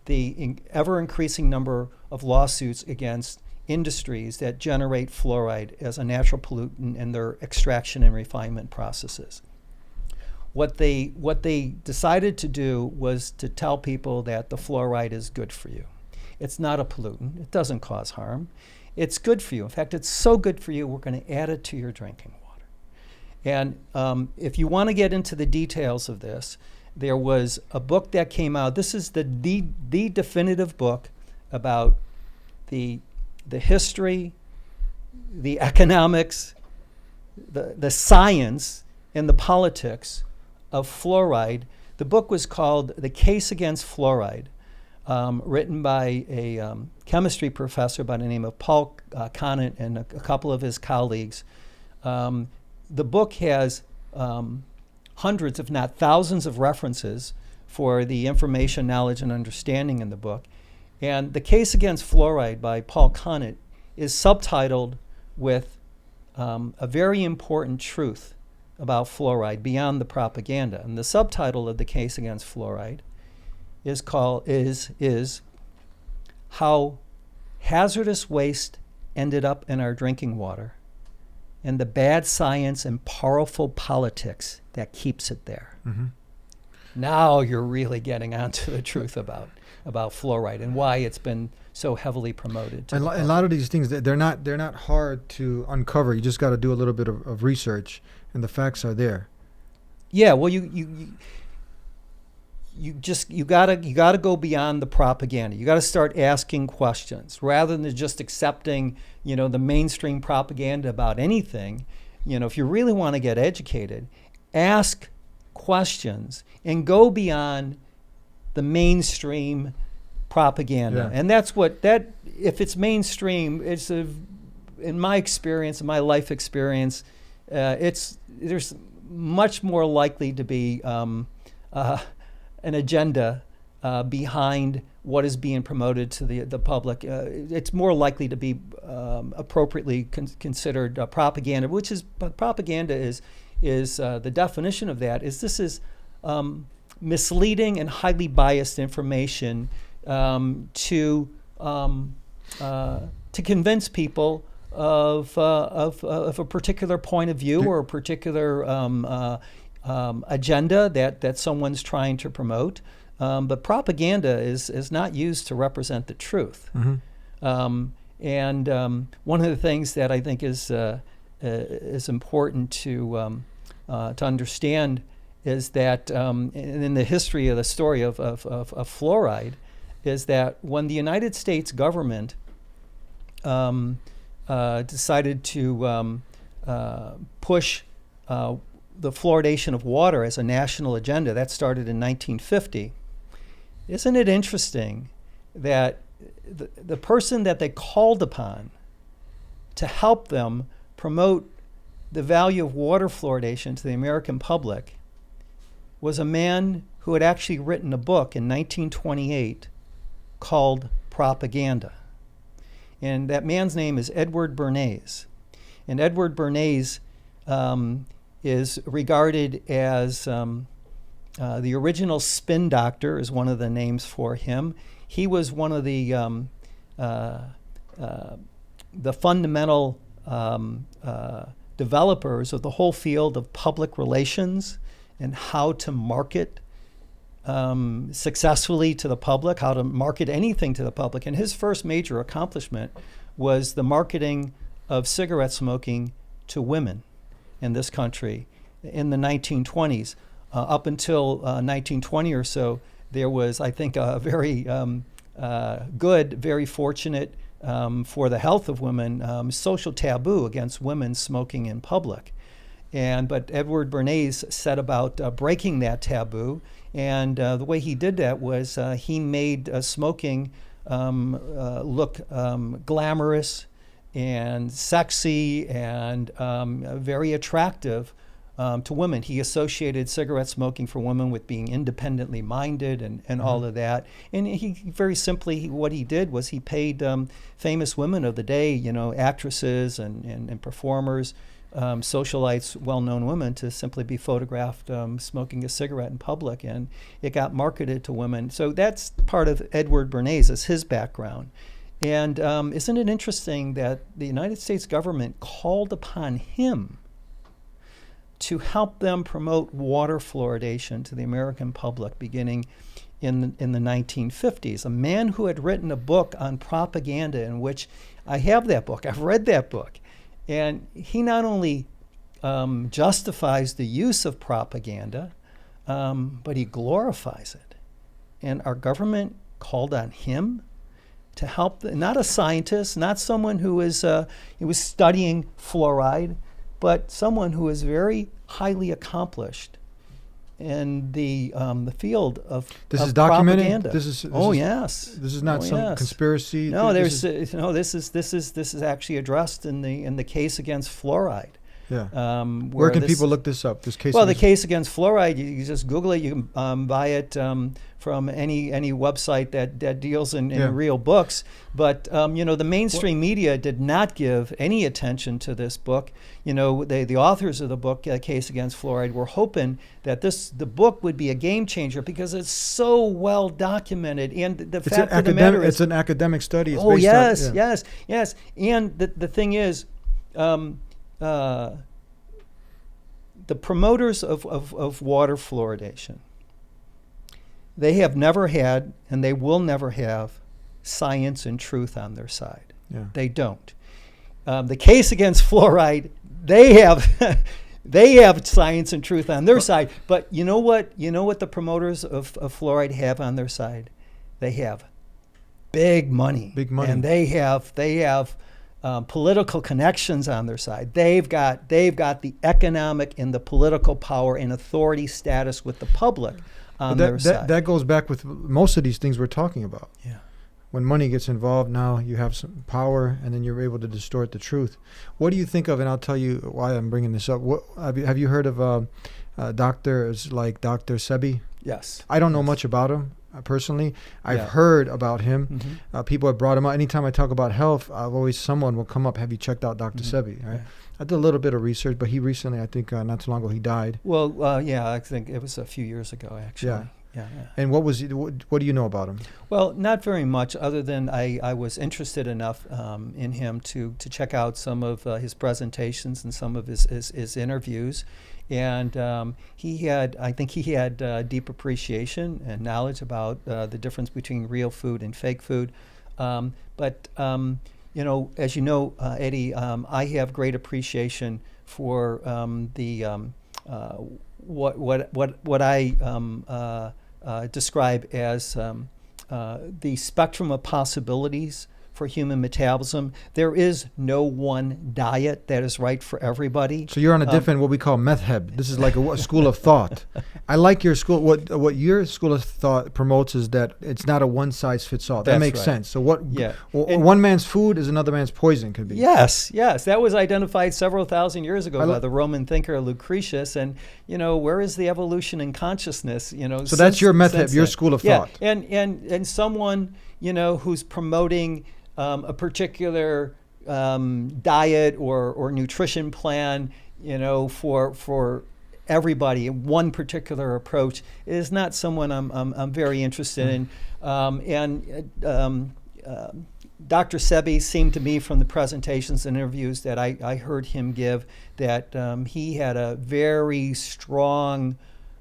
[SPEAKER 5] the ever increasing number of lawsuits against industries that generate fluoride as a natural pollutant in their extraction and refinement processes. What they decided to do was to tell people that the fluoride is good for you. It's not a pollutant. It doesn't cause harm. It's good for you. In fact, it's so good for you, we're going to add it to your drinking water. And if you want to get into the details of this, there was a book that came out. This is the definitive book about the history, the economics, the science, and the politics of fluoride. The book was called The Case Against Fluoride, written by a chemistry professor by the name of Paul Conant and a couple of his colleagues. The book has hundreds, if not thousands, of references for the information, knowledge, and understanding in the book. And The Case Against Fluoride by Paul Conant is subtitled with a very important truth about fluoride beyond the propaganda. And the subtitle of The Case Against Fluoride is How Hazardous Waste Ended Up in Our Drinking Water and the Bad Science and Powerful Politics That Keeps It There.
[SPEAKER 1] Mm-hmm.
[SPEAKER 5] Now you're really getting onto the truth about fluoride and why it's been so heavily promoted.
[SPEAKER 1] A lot of these things, they're not hard to uncover. You just got to do a little bit of research, and the facts are there.
[SPEAKER 5] Yeah, well, you gotta go beyond the propaganda. You gotta start asking questions rather than just accepting, the mainstream propaganda about anything. If you really want to get educated, ask questions and go beyond the mainstream propaganda.
[SPEAKER 1] Yeah.
[SPEAKER 5] And that's if it's mainstream, in my experience, in my life experience, there's much more likely to be an agenda behind what is being promoted to the public. It's more likely to be appropriately considered propaganda, propaganda is the definition of that is this is misleading and highly biased information to convince people of a particular point of view or a particular agenda that someone's trying to promote. But propaganda is not used to represent the truth.
[SPEAKER 1] Mm-hmm.
[SPEAKER 5] And one of the things that I think is important to understand is that in the history of the story of fluoride is that when the United States government decided to push the fluoridation of water as a national agenda, that started in 1950. Isn't it interesting that the person that they called upon to help them promote the value of water fluoridation to the American public was a man who had actually written a book in 1928 called Propaganda. And that man's name is Edward Bernays. And Edward Bernays is regarded as the original spin doctor, is one of the names for him. He was one of the fundamental developers of the whole field of public relations and how to market successfully to the public, how to market anything to the public. And his first major accomplishment was the marketing of cigarette smoking to women in this country in the 1920s. Up until 1920 or so, there was, I think, a very good, very fortunate for the health of women, social taboo against women smoking in public. But Edward Bernays set about breaking that taboo, and the way he did that was he made smoking look glamorous and sexy and very attractive to women. He associated cigarette smoking for women with being independently minded and all of that. And he very simply, what he did was he paid famous women of the day, actresses and performers, socialites, well-known women, to simply be photographed smoking a cigarette in public, and it got marketed to women. So that's part of Edward Bernays, his background. And isn't it interesting that the United States government called upon him to help them promote water fluoridation to the American public beginning in the 1950s? A man who had written a book on propaganda, in which I have that book, I've read that book, and he not only justifies the use of propaganda, but he glorifies it. And our government called on him to help, not a scientist, not someone who was studying fluoride, but someone who is very highly accomplished in the field of
[SPEAKER 1] This
[SPEAKER 5] of
[SPEAKER 1] is documented.
[SPEAKER 5] propaganda.
[SPEAKER 1] Yes. This is not some conspiracy.
[SPEAKER 5] No, this is actually addressed in the case against fluoride.
[SPEAKER 1] Yeah. Where can people look this up? This case.
[SPEAKER 5] Well, the case against fluoride, you just Google it. You can buy it from any website that deals in real books. But the mainstream media did not give any attention to this book. The authors of the book, Case Against Fluoride, were hoping that the book would be a game changer because it's so well documented. And the fact of the matter is,
[SPEAKER 1] it's an academic study. It's
[SPEAKER 5] yes. And the thing is, the promoters of water fluoridation, they have never had, and they will never have, science and truth on their side.
[SPEAKER 1] Yeah.
[SPEAKER 5] They don't. The case against fluoride, they have they have science and truth on their side. But you know what? You know what the promoters of fluoride have on their side? They have big money.
[SPEAKER 1] Big money.
[SPEAKER 5] And they have political connections on their side. They've got the economic and the political power and authority status with the public on their side.
[SPEAKER 1] That goes back with most of these things we're talking about.
[SPEAKER 5] Yeah.
[SPEAKER 1] When money gets involved, now you have some power, and then you're able to distort the truth. What do you think of? And I'll tell you why I'm bringing this up. Have you heard of doctors like Dr. Sebi?
[SPEAKER 5] Yes.
[SPEAKER 1] I don't know much about him. Personally, I've
[SPEAKER 5] Yeah.
[SPEAKER 1] heard about him.
[SPEAKER 5] Mm-hmm.
[SPEAKER 1] People have brought him up. Anytime I talk about health, someone will come up. Have you checked out Dr. Sebi? Right?
[SPEAKER 5] Yeah.
[SPEAKER 1] I did a little bit of research, but he recently, I think, not too long ago, he died.
[SPEAKER 5] Well, I think it was a few years ago, actually.
[SPEAKER 1] Yeah.
[SPEAKER 5] Yeah.
[SPEAKER 1] And what do you know about him?
[SPEAKER 5] Well, not very much, other than I was interested enough in him to check out some of his presentations and some of his interviews. And I think he had deep appreciation and knowledge about the difference between real food and fake food. But as you know, Eddie, I have great appreciation for what I describe as the spectrum of possibilities for human metabolism. There is no one diet that is right for everybody.
[SPEAKER 1] So you're on a different, what we call method. This is like a school of thought. I like your school. What your school of thought promotes is that it's not a one size fits all. That
[SPEAKER 5] That's
[SPEAKER 1] makes
[SPEAKER 5] right.
[SPEAKER 1] sense. So what?
[SPEAKER 5] Yeah.
[SPEAKER 1] One man's food is another man's poison. Could be.
[SPEAKER 5] Yes. That was identified several thousand years ago by the Roman thinker Lucretius. And where is the evolution in consciousness?
[SPEAKER 1] So that's your method, your school of thought.
[SPEAKER 5] And someone who's promoting a particular diet or nutrition plan, for everybody, one particular approach is not someone I'm very interested in. Dr. Sebi seemed to me, from the presentations and interviews that I heard him give, that he had a very strong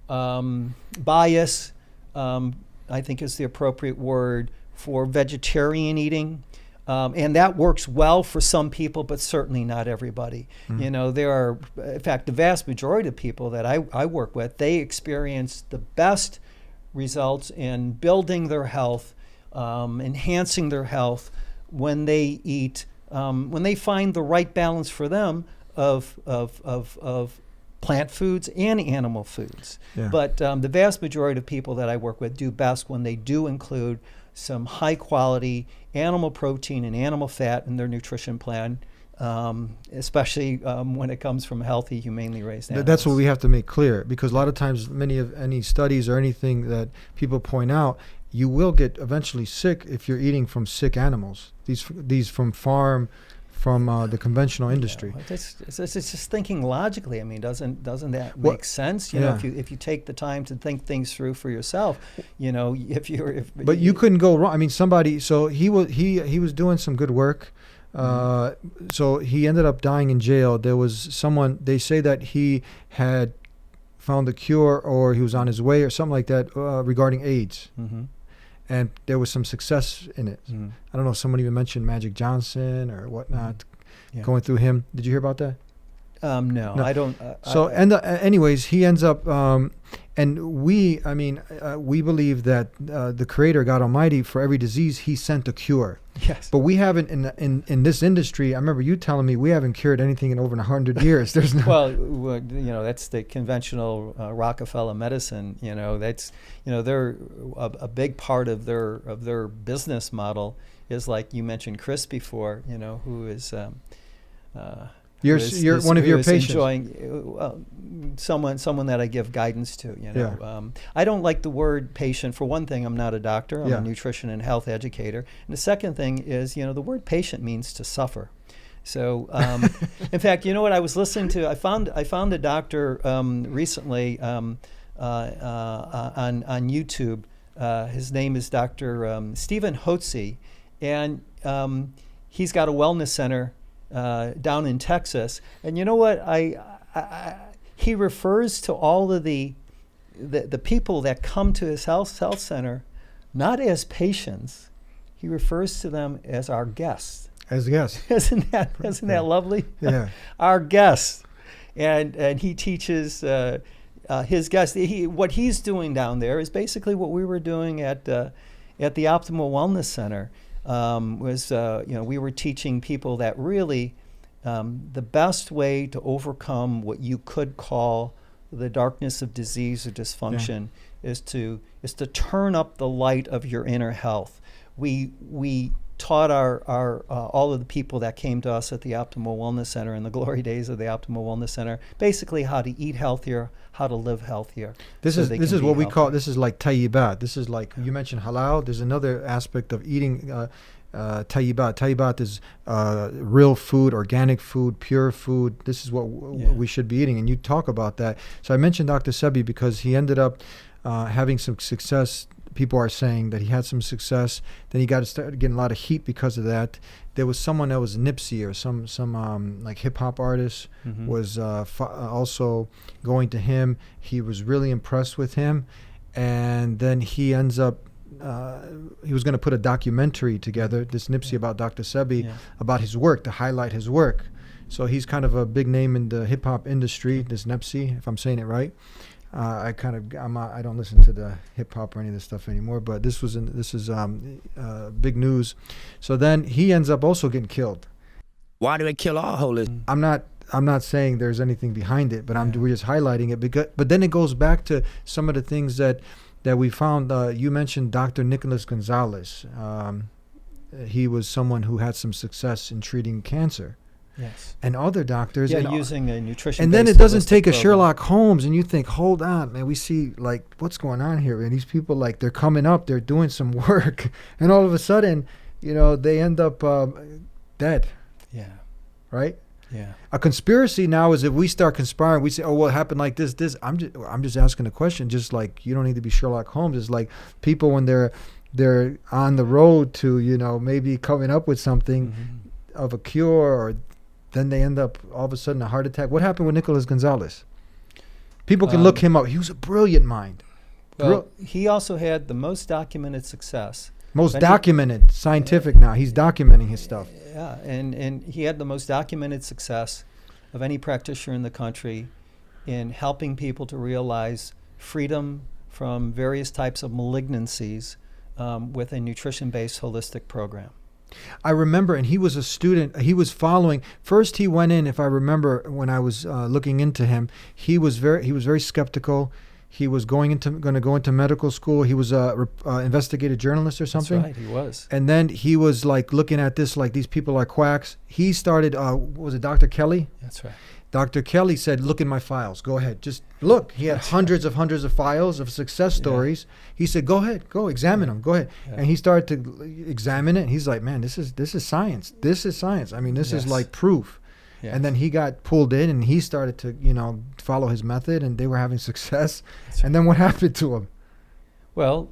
[SPEAKER 5] bias, I think is the appropriate word, for vegetarian eating. And that works well for some people, but certainly not everybody. There are, in fact, the vast majority of people that I work with, they experience the best results in building their health, enhancing their health, when they eat, when they find the right balance for them of plant foods and animal foods.
[SPEAKER 1] Yeah.
[SPEAKER 5] But the vast majority of people that I work with do best when they do include some high quality animal protein and animal fat in their nutrition plan, especially when it comes from healthy, humanely raised animals.
[SPEAKER 1] That's what we have to make clear, because a lot of times any studies or anything that people point out, you will get eventually sick if you're eating from sick animals. These from farm from the conventional industry.
[SPEAKER 5] It's just thinking logically. I mean, doesn't that
[SPEAKER 1] Well,
[SPEAKER 5] make sense? You know,
[SPEAKER 1] yeah.
[SPEAKER 5] if you take the time to think things through for yourself, you know,
[SPEAKER 1] But you couldn't go wrong. I mean, somebody. So he was doing some good work. So he ended up dying in jail. There was someone. They say that he had found a cure, or he was on his way, or something like that, regarding AIDS.
[SPEAKER 5] Mm-hmm.
[SPEAKER 1] And there was some success in it.
[SPEAKER 5] Mm-hmm.
[SPEAKER 1] I don't know. Someone even mentioned Magic Johnson or whatnot,
[SPEAKER 5] Yeah.
[SPEAKER 1] going through him. Did you hear about that?
[SPEAKER 5] No, I don't.
[SPEAKER 1] So anyways, he ends up, and we believe that the Creator, God Almighty, for every disease, He sent a cure.
[SPEAKER 5] yes.
[SPEAKER 1] But we haven't in this industry. I remember you telling me we haven't cured anything in over 100 years. There's no.
[SPEAKER 5] Well, you know, that's the conventional Rockefeller medicine. You know, that's, you know, they're a big part of their business model is, like you mentioned Chris before. You know, who is.
[SPEAKER 1] You're one of your patients.
[SPEAKER 5] Enjoying, someone that I give guidance to. You know, I don't like the word patient. For one thing, I'm not a doctor. I'm a nutrition and health educator. And the second thing is, you know, the word patient means to suffer. So, in fact, you know what I was listening to? I found a doctor recently on YouTube. His name is Dr. Stephen Hotze, and he's got a wellness center down in Texas. And you know what? He refers to all of the people that come to his health center not as patients. He refers to them as our guests.
[SPEAKER 1] As guests.
[SPEAKER 5] Isn't that lovely?
[SPEAKER 1] Yeah.
[SPEAKER 5] Our guests. And he teaches his guests. What he's doing down there is basically what we were doing at the Optimal Wellness Center. We were teaching people that really the best way to overcome what you could call the darkness of disease or dysfunction is to turn up the light of your inner health. We taught our all of the people that came to us at the Optimal Wellness Center in the glory days of the Optimal Wellness Center basically how to eat healthier, how to live healthier.
[SPEAKER 1] This is what we call, this is like tayyibat. This is like, you mentioned halal. There's another aspect of eating tayyibat. Tayyibat is real food, organic food, pure food. This is what we should be eating, and you talk about that. So I mentioned Dr. Sebi because he ended up having some success. People are saying that he had some success. Then he started getting a lot of heat because of that. There was someone that was Nipsey or some like hip hop artist was also going to him. He was really impressed with him, and then he ends up. He was going to put a documentary together, this Nipsey, about Dr. Sebi, about his work, to highlight his work. So he's kind of a big name in the hip hop industry, this Nipsey, if I'm saying it right. I don't listen to the hip hop or any of this stuff anymore, but this is big news. So then he ends up also getting killed.
[SPEAKER 3] Why do they kill all holists?
[SPEAKER 1] I'm not saying there's anything behind it, but we're just highlighting it but then it goes back to some of the things that we found. You mentioned Dr. Nicholas Gonzalez. He was someone who had some success in treating cancer.
[SPEAKER 5] Yes.
[SPEAKER 1] And other doctors.
[SPEAKER 5] Yeah, using a nutrition.
[SPEAKER 1] And then it doesn't take a Sherlock Holmes, and you think, hold on, man, we see, like, what's going on here? And these people, like, they're coming up, they're doing some work, and all of a sudden, you know, they end up dead.
[SPEAKER 5] Yeah.
[SPEAKER 1] Right?
[SPEAKER 5] Yeah.
[SPEAKER 1] A conspiracy now is if we start conspiring, we say, oh, well, it happened like this. I'm just asking a question. Just like, you don't need to be Sherlock Holmes. It's like people when they're on the road to, you know, maybe coming up with something of a cure, or then they end up all of a sudden a heart attack. What happened with Nicholas Gonzalez? People can look him up. He was a brilliant mind.
[SPEAKER 5] Well, he also had the most documented success.
[SPEAKER 1] Most documented, scientific now. He's documenting his stuff.
[SPEAKER 5] Yeah, and he had the most documented success of any practitioner in the country in helping people to realize freedom from various types of malignancies with a nutrition-based holistic program.
[SPEAKER 1] I remember, and he was a student. He was following. First, he went in. If I remember, when I was looking into him, he was very skeptical. He was going to go into medical school. He was a investigative journalist or something.
[SPEAKER 5] That's right, he was.
[SPEAKER 1] And then he was like looking at this like these people are quacks. He started. Was it Dr. Kelly?
[SPEAKER 5] That's right.
[SPEAKER 1] Dr. Kelly said, look in my files. Go ahead. Just look. He had hundreds of files of success stories. He said, go ahead. Go examine them. Go ahead.
[SPEAKER 5] Yeah.
[SPEAKER 1] And he started to examine it. And he's like, man, this is science. This is science. I mean, this is like proof.
[SPEAKER 5] Yes.
[SPEAKER 1] And then he got pulled in and he started to, you know, follow his method and they were having success. And then what happened to him?
[SPEAKER 5] Well,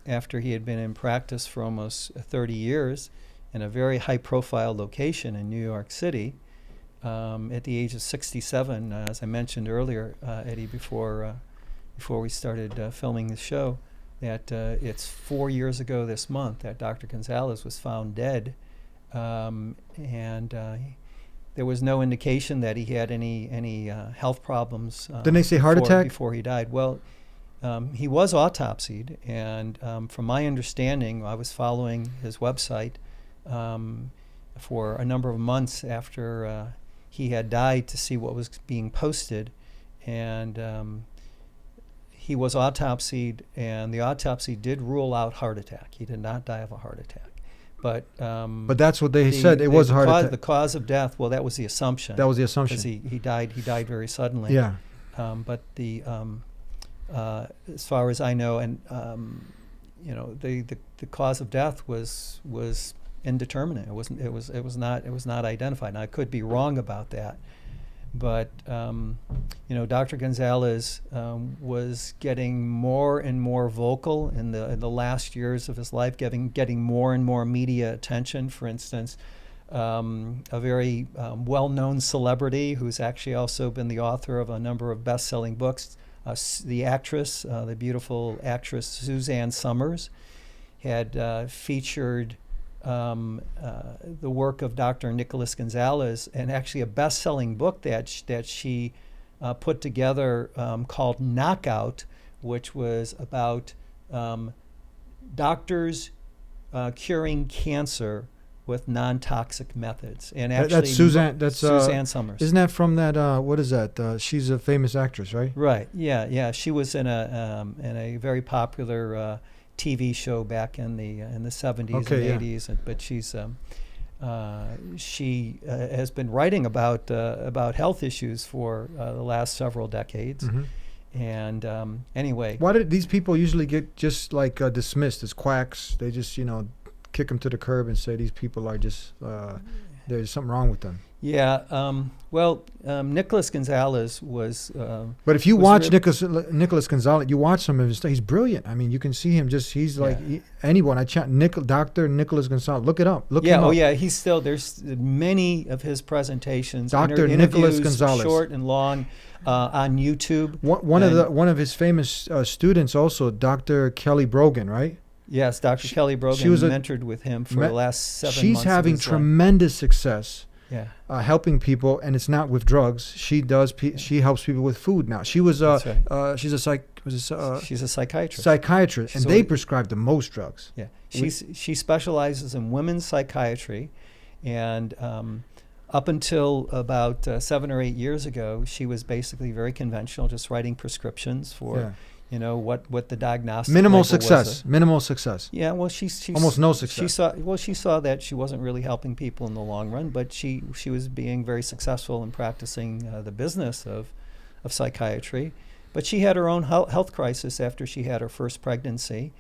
[SPEAKER 5] after he had been in practice for almost 30 years in a very high-profile location in New York City, at the age of 67, as I mentioned earlier, Eddie, before we started filming the show, that it's 4 years ago this month that Dr. Gonzalez was found dead, and there was no indication that he had any health problems.
[SPEAKER 1] Didn't they say heart attack?
[SPEAKER 5] Before he died? Well, he was autopsied, and from my understanding, I was following his website for a number of months after he had died to see what was being posted, and he was autopsied, and the autopsy did rule out heart attack. He did not die of a heart attack. But
[SPEAKER 1] that's what they said. It was a heart attack.
[SPEAKER 5] The cause of death, well, that was the assumption.
[SPEAKER 1] That was the assumption.
[SPEAKER 5] Because he died very suddenly.
[SPEAKER 1] Yeah.
[SPEAKER 5] But the as far as I know, and you know, the cause of death was indeterminate. It was not identified. Now, I could be wrong about that, but you know, Dr. Gonzalez was getting more and more vocal in the last years of his life, getting more and more media attention. For instance, a very well-known celebrity who's actually also been the author of a number of best-selling books, the actress, the beautiful actress Suzanne Summers, had featured the work of Dr. Nicholas Gonzalez, and actually a best-selling book that she put together called Knockout, which was about doctors curing cancer with non-toxic methods. And actually,
[SPEAKER 1] that's Suzanne. That's
[SPEAKER 5] Suzanne Summers.
[SPEAKER 1] Isn't that from that? What is that? She's a famous actress, right?
[SPEAKER 5] Right. Yeah. She was in a very popular TV show back in the 70s and 80s. But she has been writing about health issues for the last several decades. Mm-hmm. And anyway,
[SPEAKER 1] why did these people usually get just like dismissed as quacks? They just kick them to the curb and say these people are just there's something wrong with them.
[SPEAKER 5] Yeah. Well, Nicholas Gonzalez was.
[SPEAKER 1] But if you watch Nicholas Gonzalez, you watch some of his stuff. He's brilliant. I mean, you can see him. He's like anyone. Dr. Nicholas Gonzalez. Look it up. Look him up.
[SPEAKER 5] Oh yeah. He's still. There's many of his presentations.
[SPEAKER 1] Dr. Nicholas Gonzalez,
[SPEAKER 5] short and long, on YouTube.
[SPEAKER 1] One of his famous students also, Dr. Kelly Brogan, right?
[SPEAKER 5] Yes, Dr. Kelly Brogan. She was mentored with him for the last 7 months.
[SPEAKER 1] She's having tremendous success.
[SPEAKER 5] Yeah.
[SPEAKER 1] Helping people, and it's not with drugs. She helps people with food now. She was she's a psychiatrist. Psychiatrist, and they prescribe the most drugs.
[SPEAKER 5] Yeah. She specializes in women's psychiatry, and up until about 7 or 8 years ago, she was basically very conventional, just writing prescriptions for what the diagnostic
[SPEAKER 1] minimal success.
[SPEAKER 5] Yeah, well, she's
[SPEAKER 1] almost no success.
[SPEAKER 5] She saw that she wasn't really helping people in the long run, but she was being very successful in practicing the business of psychiatry. But she had her own health crisis after she had her first pregnancy,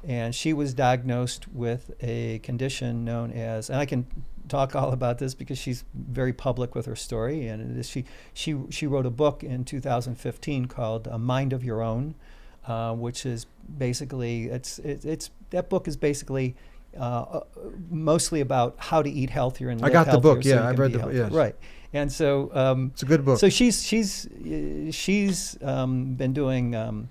[SPEAKER 5] and she was diagnosed with a condition known as, and I can talk all about this because she's very public with her story, and she wrote a book in 2015 called A Mind of Your Own. Which is basically that book is basically mostly about how to eat healthier and live
[SPEAKER 1] healthier. I got the book.
[SPEAKER 5] So
[SPEAKER 1] I read the book. Yes.
[SPEAKER 5] Right, and so
[SPEAKER 1] it's a good book.
[SPEAKER 5] So she's been doing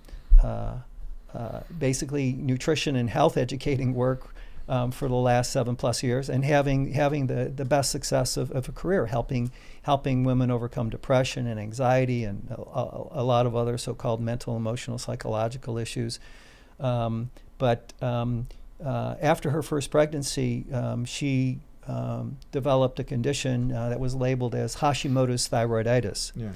[SPEAKER 5] basically nutrition and health educating work for the last 7+ years, and having the best success of a career, helping women overcome depression and anxiety and a lot of other so-called mental, emotional, psychological issues. But after her first pregnancy, she developed a condition that was labeled as Hashimoto's thyroiditis. Yeah.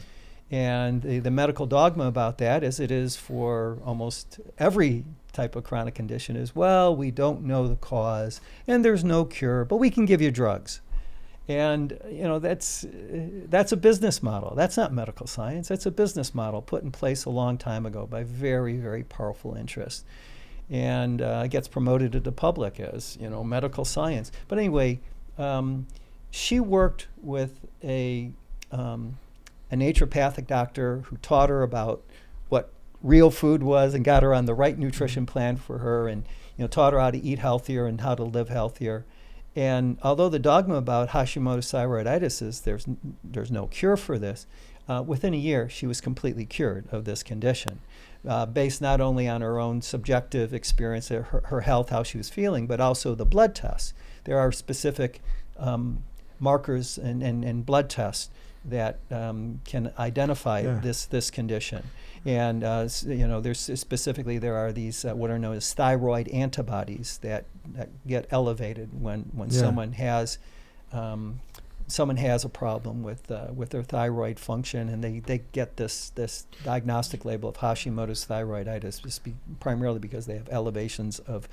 [SPEAKER 5] And the medical dogma about that, as it is for almost every type of chronic condition, is, well, we don't know the cause and there's no cure, but we can give you drugs. And that's a business model. That's not medical science. That's a business model put in place a long time ago by very, very powerful interests, and gets promoted to the public as medical science. But anyway, she worked with a naturopathic doctor who taught her about what real food was and got her on the right nutrition plan for her, and taught her how to eat healthier and how to live healthier. And although the dogma about Hashimoto's thyroiditis is there's no cure for this, within a year she was completely cured of this condition, based not only on her own subjective experience, her health, how she was feeling, but also the blood tests. There are specific markers and blood tests that can identify this condition. And there's specifically there are these what are known as thyroid antibodies that get elevated when someone has a problem with their thyroid function, and they get this diagnostic label of Hashimoto's thyroiditis, primarily because they have elevations of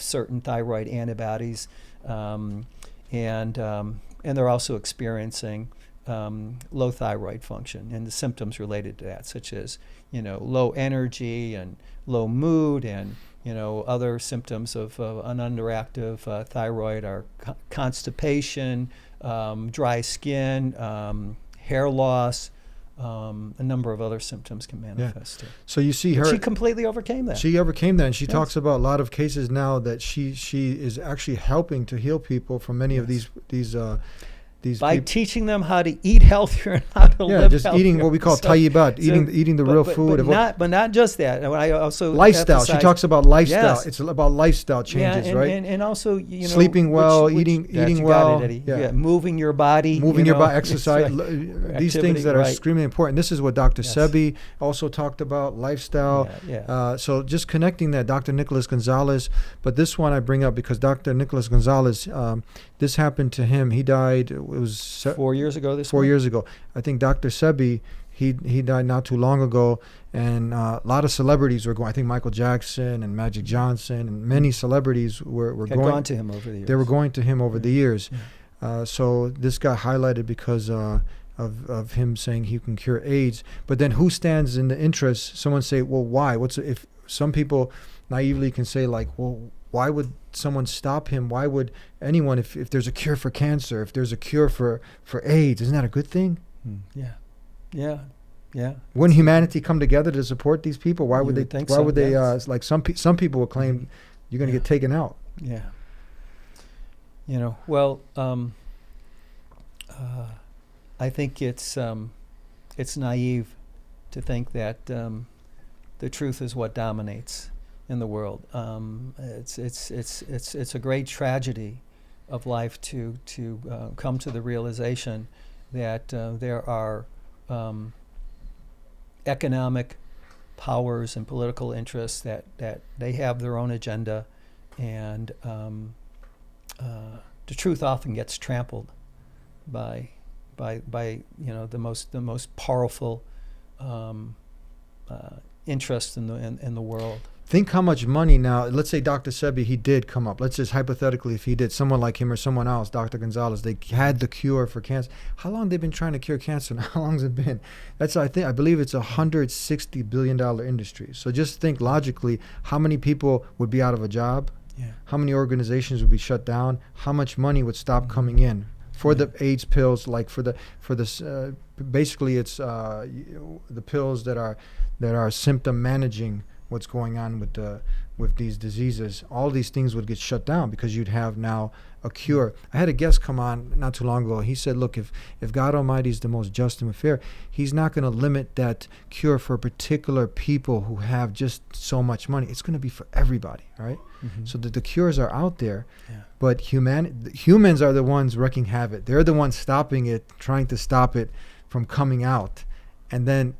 [SPEAKER 5] certain thyroid antibodies, and they're also experiencing low thyroid function and the symptoms related to that, such as low energy and low mood, and other symptoms of an underactive thyroid are constipation, dry skin, hair loss. A number of other symptoms can manifest.
[SPEAKER 1] Yeah. So you see her.
[SPEAKER 5] She completely overcame that.
[SPEAKER 1] She overcame that, and she talks about a lot of cases now that she is actually helping to heal people from many of these
[SPEAKER 5] by teaching them how to eat healthier and how to live
[SPEAKER 1] just
[SPEAKER 5] healthier.
[SPEAKER 1] Eating what we call tayyibat, eating the real food.
[SPEAKER 5] But not just that. I also
[SPEAKER 1] lifestyle. She talks about lifestyle.
[SPEAKER 5] Yes.
[SPEAKER 1] It's about lifestyle changes, right?
[SPEAKER 5] And also
[SPEAKER 1] sleeping well, eating well,
[SPEAKER 5] moving your body,
[SPEAKER 1] exercise. These things that are extremely important. This is what Dr. Sebi also talked about, lifestyle. So just connecting that, Dr. Nicholas Gonzalez. But this one I bring up because Dr. Nicholas Gonzalez, this happened to him. He died. It was
[SPEAKER 5] 4 years ago.
[SPEAKER 1] 4 years ago. I think Dr. Sebi, he died not too long ago, and a lot of celebrities were going. I think Michael Jackson and Magic Johnson and many celebrities were
[SPEAKER 5] gone to him over the years.
[SPEAKER 1] They were going to him over the years. So this got highlighted because of him saying he can cure AIDS. But then who stands in the interest? Someone say, well, why? If some people naively can say like, well, why would someone stop him? Why would anyone, if there's a cure for cancer, if there's a cure for AIDS, isn't that a good thing?
[SPEAKER 5] Yeah.
[SPEAKER 1] Wouldn't humanity come together to support these people? Why would they
[SPEAKER 5] think
[SPEAKER 1] why
[SPEAKER 5] so,
[SPEAKER 1] would they
[SPEAKER 5] yes.
[SPEAKER 1] like some people will claim you're going to get taken out?
[SPEAKER 5] Yeah. I think it's naive to think that the truth is what dominates in the world. It's a great tragedy of life to come to the realization that there are economic powers and political interests that they have their own agenda, and the truth often gets trampled by the most powerful interest in the world.
[SPEAKER 1] Think how much money now, let's say Dr. Sebi, he did come up. Let's just hypothetically, if he did, someone like him or someone else, Dr. Gonzalez, they had the cure for cancer. How long they've been trying to cure cancer now? How long has it been? I believe it's a $160 billion industry. So just think logically, how many people would be out of a job?
[SPEAKER 5] Yeah.
[SPEAKER 1] How many organizations would be shut down? How much money would stop coming in for the AIDS pills, like basically it's the pills that are symptom managing what's going on with these diseases. All these things would get shut down because you'd have now a cure. I had a guest come on not too long ago. He said, look, if God Almighty is the most just and fair, he's not going to limit that cure for particular people who have just so much money. It's going to be for everybody, all right? Mm-hmm. So that the cures are out there, but humans are the ones wreaking havoc. They're the ones stopping it, trying to stop it from coming out. And then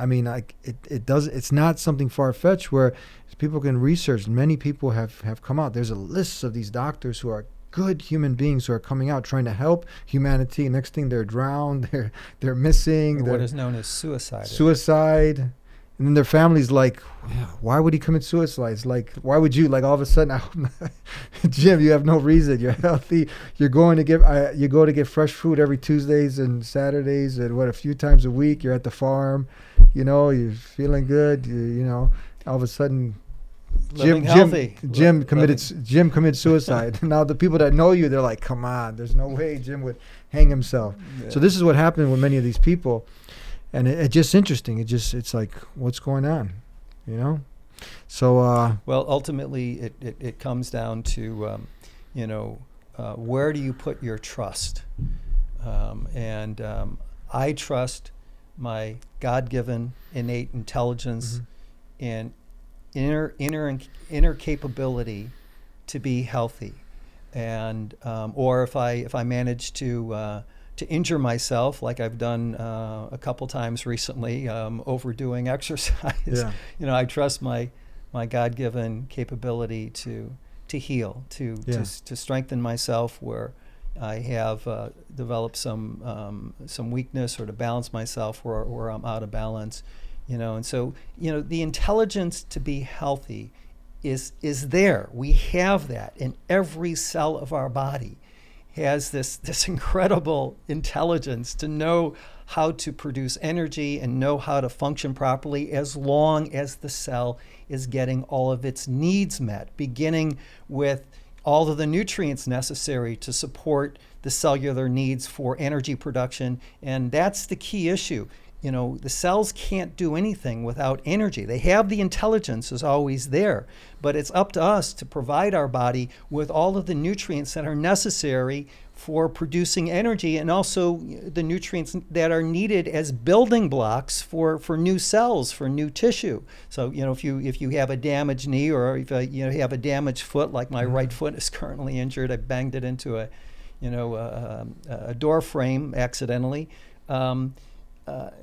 [SPEAKER 1] it's not something far-fetched where people can research. Many people have come out. There's a list of these doctors who are good human beings who are coming out trying to help humanity. Next thing, they're drowned, they're missing.
[SPEAKER 5] What is known as suicide.
[SPEAKER 1] Suicide. And then their family's like, why would he commit suicide? It's like, why would you? Like all of a sudden, Jim, you have no reason. You're healthy. You're going to get you go to get fresh food every Tuesdays and Saturdays and a few times a week. You're at the farm, you're feeling good. All of a sudden,
[SPEAKER 5] Living healthy.
[SPEAKER 1] Jim committed suicide. Now the people that know you, they're like, come on, there's no way Jim would hang himself.
[SPEAKER 5] Yeah.
[SPEAKER 1] So this is what happened with many of these people. And it's just interesting. It's like, what's going on, So
[SPEAKER 5] well, ultimately, it comes down to, where do you put your trust? I trust my God-given innate intelligence and inner capability to be healthy, and or if I manage to injure myself, like I've done a couple times recently, overdoing exercise.
[SPEAKER 1] Yeah.
[SPEAKER 5] I trust my God-given capability to heal, to strengthen myself where I have developed some weakness, or to balance myself where I'm out of balance. And so the intelligence to be healthy is there. We have that in every cell of our body. Has this incredible intelligence to know how to produce energy and know how to function properly, as long as the cell is getting all of its needs met, beginning with all of the nutrients necessary to support the cellular needs for energy production. And that's the key issue. The cells can't do anything without energy. They have the intelligence is always there, but it's up to us to provide our body with all of the nutrients that are necessary for producing energy, and also the nutrients that are needed as building blocks for new cells, for new tissue. So, if you have a damaged knee, or if you have a damaged foot, like my right foot is currently injured, I banged it into a door frame accidentally.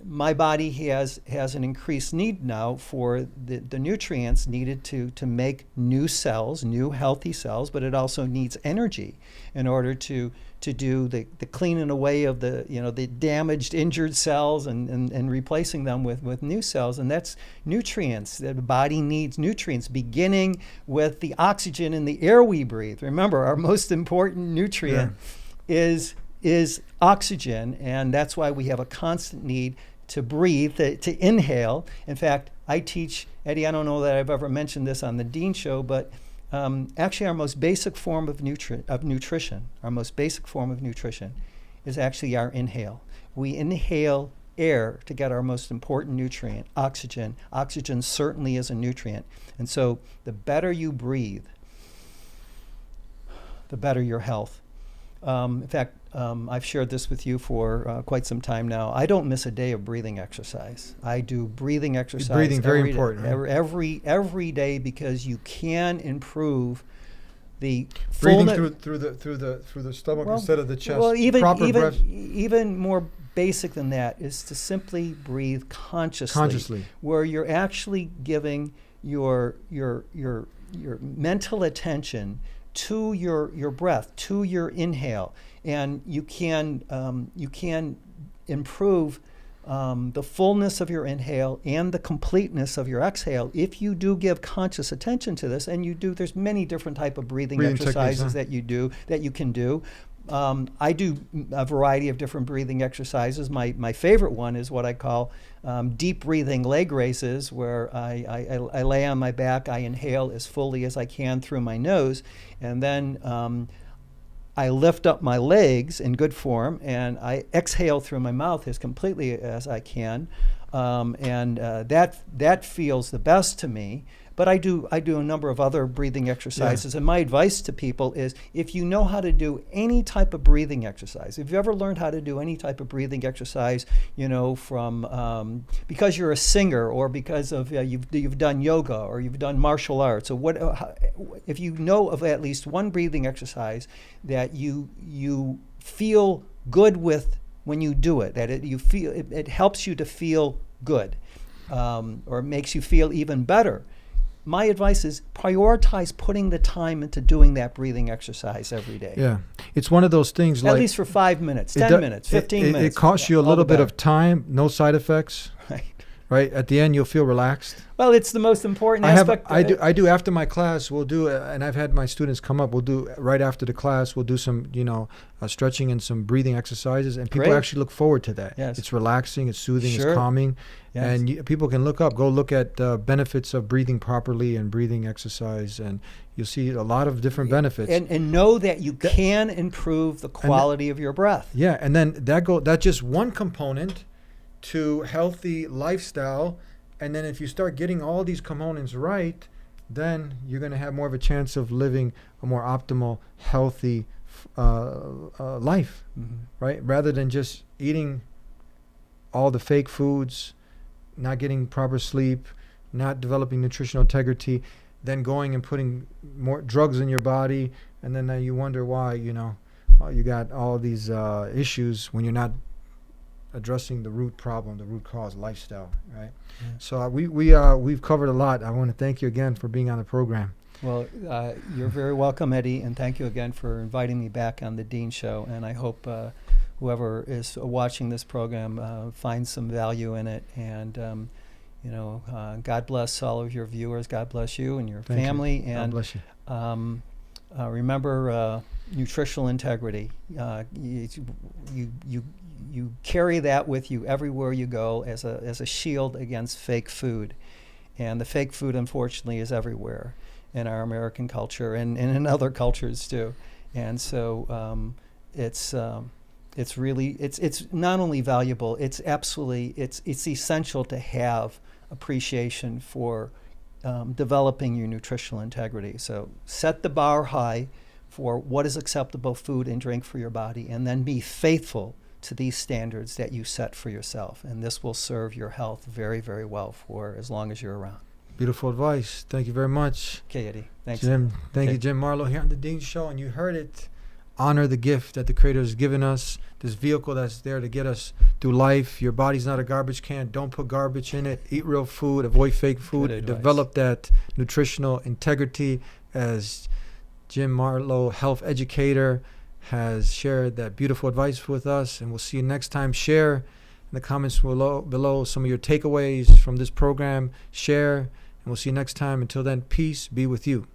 [SPEAKER 5] My body has an increased need now for the nutrients needed to make new cells, new healthy cells, but it also needs energy in order to do the cleaning away of the damaged, injured cells and replacing them with new cells. And that's nutrients. The body needs nutrients, beginning with the oxygen in the air we breathe. Remember, our most important nutrient is oxygen, and that's why we have a constant need to breathe, to inhale. In fact, I teach, Eddie, I don't know that I've ever mentioned this on the Dean Show, but actually our most basic form of nutrition is actually our inhale. We inhale air to get our most important nutrient, oxygen. Oxygen certainly is a nutrient. And so the better you breathe, the better your health. In fact, I've shared this with you for quite some time now. I don't miss a day of breathing exercise. I do breathing exercise.
[SPEAKER 1] Breathing, very important.
[SPEAKER 5] Right? Every day, because you can improve the
[SPEAKER 1] breathing through the stomach instead of the chest.
[SPEAKER 5] Well,
[SPEAKER 1] breath.
[SPEAKER 5] even more basic than that is to simply breathe consciously. Where you're actually giving your mental attention to your breath, to your inhale, and you can improve the fullness of your inhale and the completeness of your exhale if you do give conscious attention to this. And there's many different type of breathing exercises that you can do. I do a variety of different breathing exercises. My favorite one is what I call deep breathing leg raises, where I lay on my back, I inhale as fully as I can through my nose, and then I lift up my legs in good form, and I exhale through my mouth as completely as I can, and that feels the best to me. But I do a number of other breathing exercises, and my advice to people is, if you know how to do any type of breathing exercise, if you've ever learned how to do any type of breathing exercise, from because you're a singer, or because of you've done yoga, or you've done martial arts, or if you know of at least one breathing exercise that you feel good with when you do it, that it helps you to feel good, or makes you feel even better. My advice is prioritize putting the time into doing that breathing exercise every day.
[SPEAKER 1] Yeah. It's one of those things,
[SPEAKER 5] at least for 5 minutes, 10 minutes, 15 minutes.
[SPEAKER 1] It costs you a little bit of time, no side effects.
[SPEAKER 5] Right.
[SPEAKER 1] right? At the end, you'll feel relaxed.
[SPEAKER 5] Well, it's the most important
[SPEAKER 1] I have,
[SPEAKER 5] aspect.
[SPEAKER 1] I do after my class. We'll do, and I've had my students come up. We'll do right after the class. We'll do some, stretching and some breathing exercises, and people
[SPEAKER 5] Great.
[SPEAKER 1] actually look forward to that.
[SPEAKER 5] Yes.
[SPEAKER 1] It's relaxing, it's soothing,
[SPEAKER 5] Sure.
[SPEAKER 1] it's calming,
[SPEAKER 5] Yes.
[SPEAKER 1] and people can go look at the benefits of breathing properly and breathing exercise, and you'll see a lot of different benefits.
[SPEAKER 5] And know that you can improve the quality of your breath.
[SPEAKER 1] Yeah, and then that's just one component to healthy lifestyle. And then if you start getting all these components right, then you're going to have more of a chance of living a more optimal, healthy life, right? Rather than just eating all the fake foods, not getting proper sleep, not developing nutritional integrity, then going and putting more drugs in your body, and then you wonder why, you got all these issues when you're not addressing the root problem, the root cause, lifestyle, right? Yeah. So we've covered a lot. I want to thank you again for being on the program.
[SPEAKER 5] Well, you're very welcome, Eddie, and thank you again for inviting me back on the Dean Show. And I hope whoever is watching this program finds some value in it. And God bless all of your viewers. God bless you and your family. And
[SPEAKER 1] God bless you.
[SPEAKER 5] Remember nutritional integrity. You carry that with you everywhere you go as a shield against fake food, and the fake food, unfortunately, is everywhere in our American culture and in other cultures too. And so it's not only valuable, it's essential to have appreciation for developing your nutritional integrity. So set the bar high for what is acceptable food and drink for your body, and then be faithful to these standards that you set for yourself. And this will serve your health very, very well for as long as you're around.
[SPEAKER 1] Beautiful advice. Thank you very much.
[SPEAKER 5] Okay, Eddie. Thanks.
[SPEAKER 1] Jim. Thank you, Jim Marlowe, here on The Dean Show. And you heard it. Honor the gift that the Creator has given us, this vehicle that's there to get us through life. Your body's not a garbage can. Don't put garbage in it. Eat real food. Avoid fake food. Develop that nutritional integrity, as Jim Marlowe, health educator, has shared that beautiful advice with us. And we'll see you next time. Share in the comments below some of your takeaways from this program. Share, and we'll see you next time. Until then, peace be with you.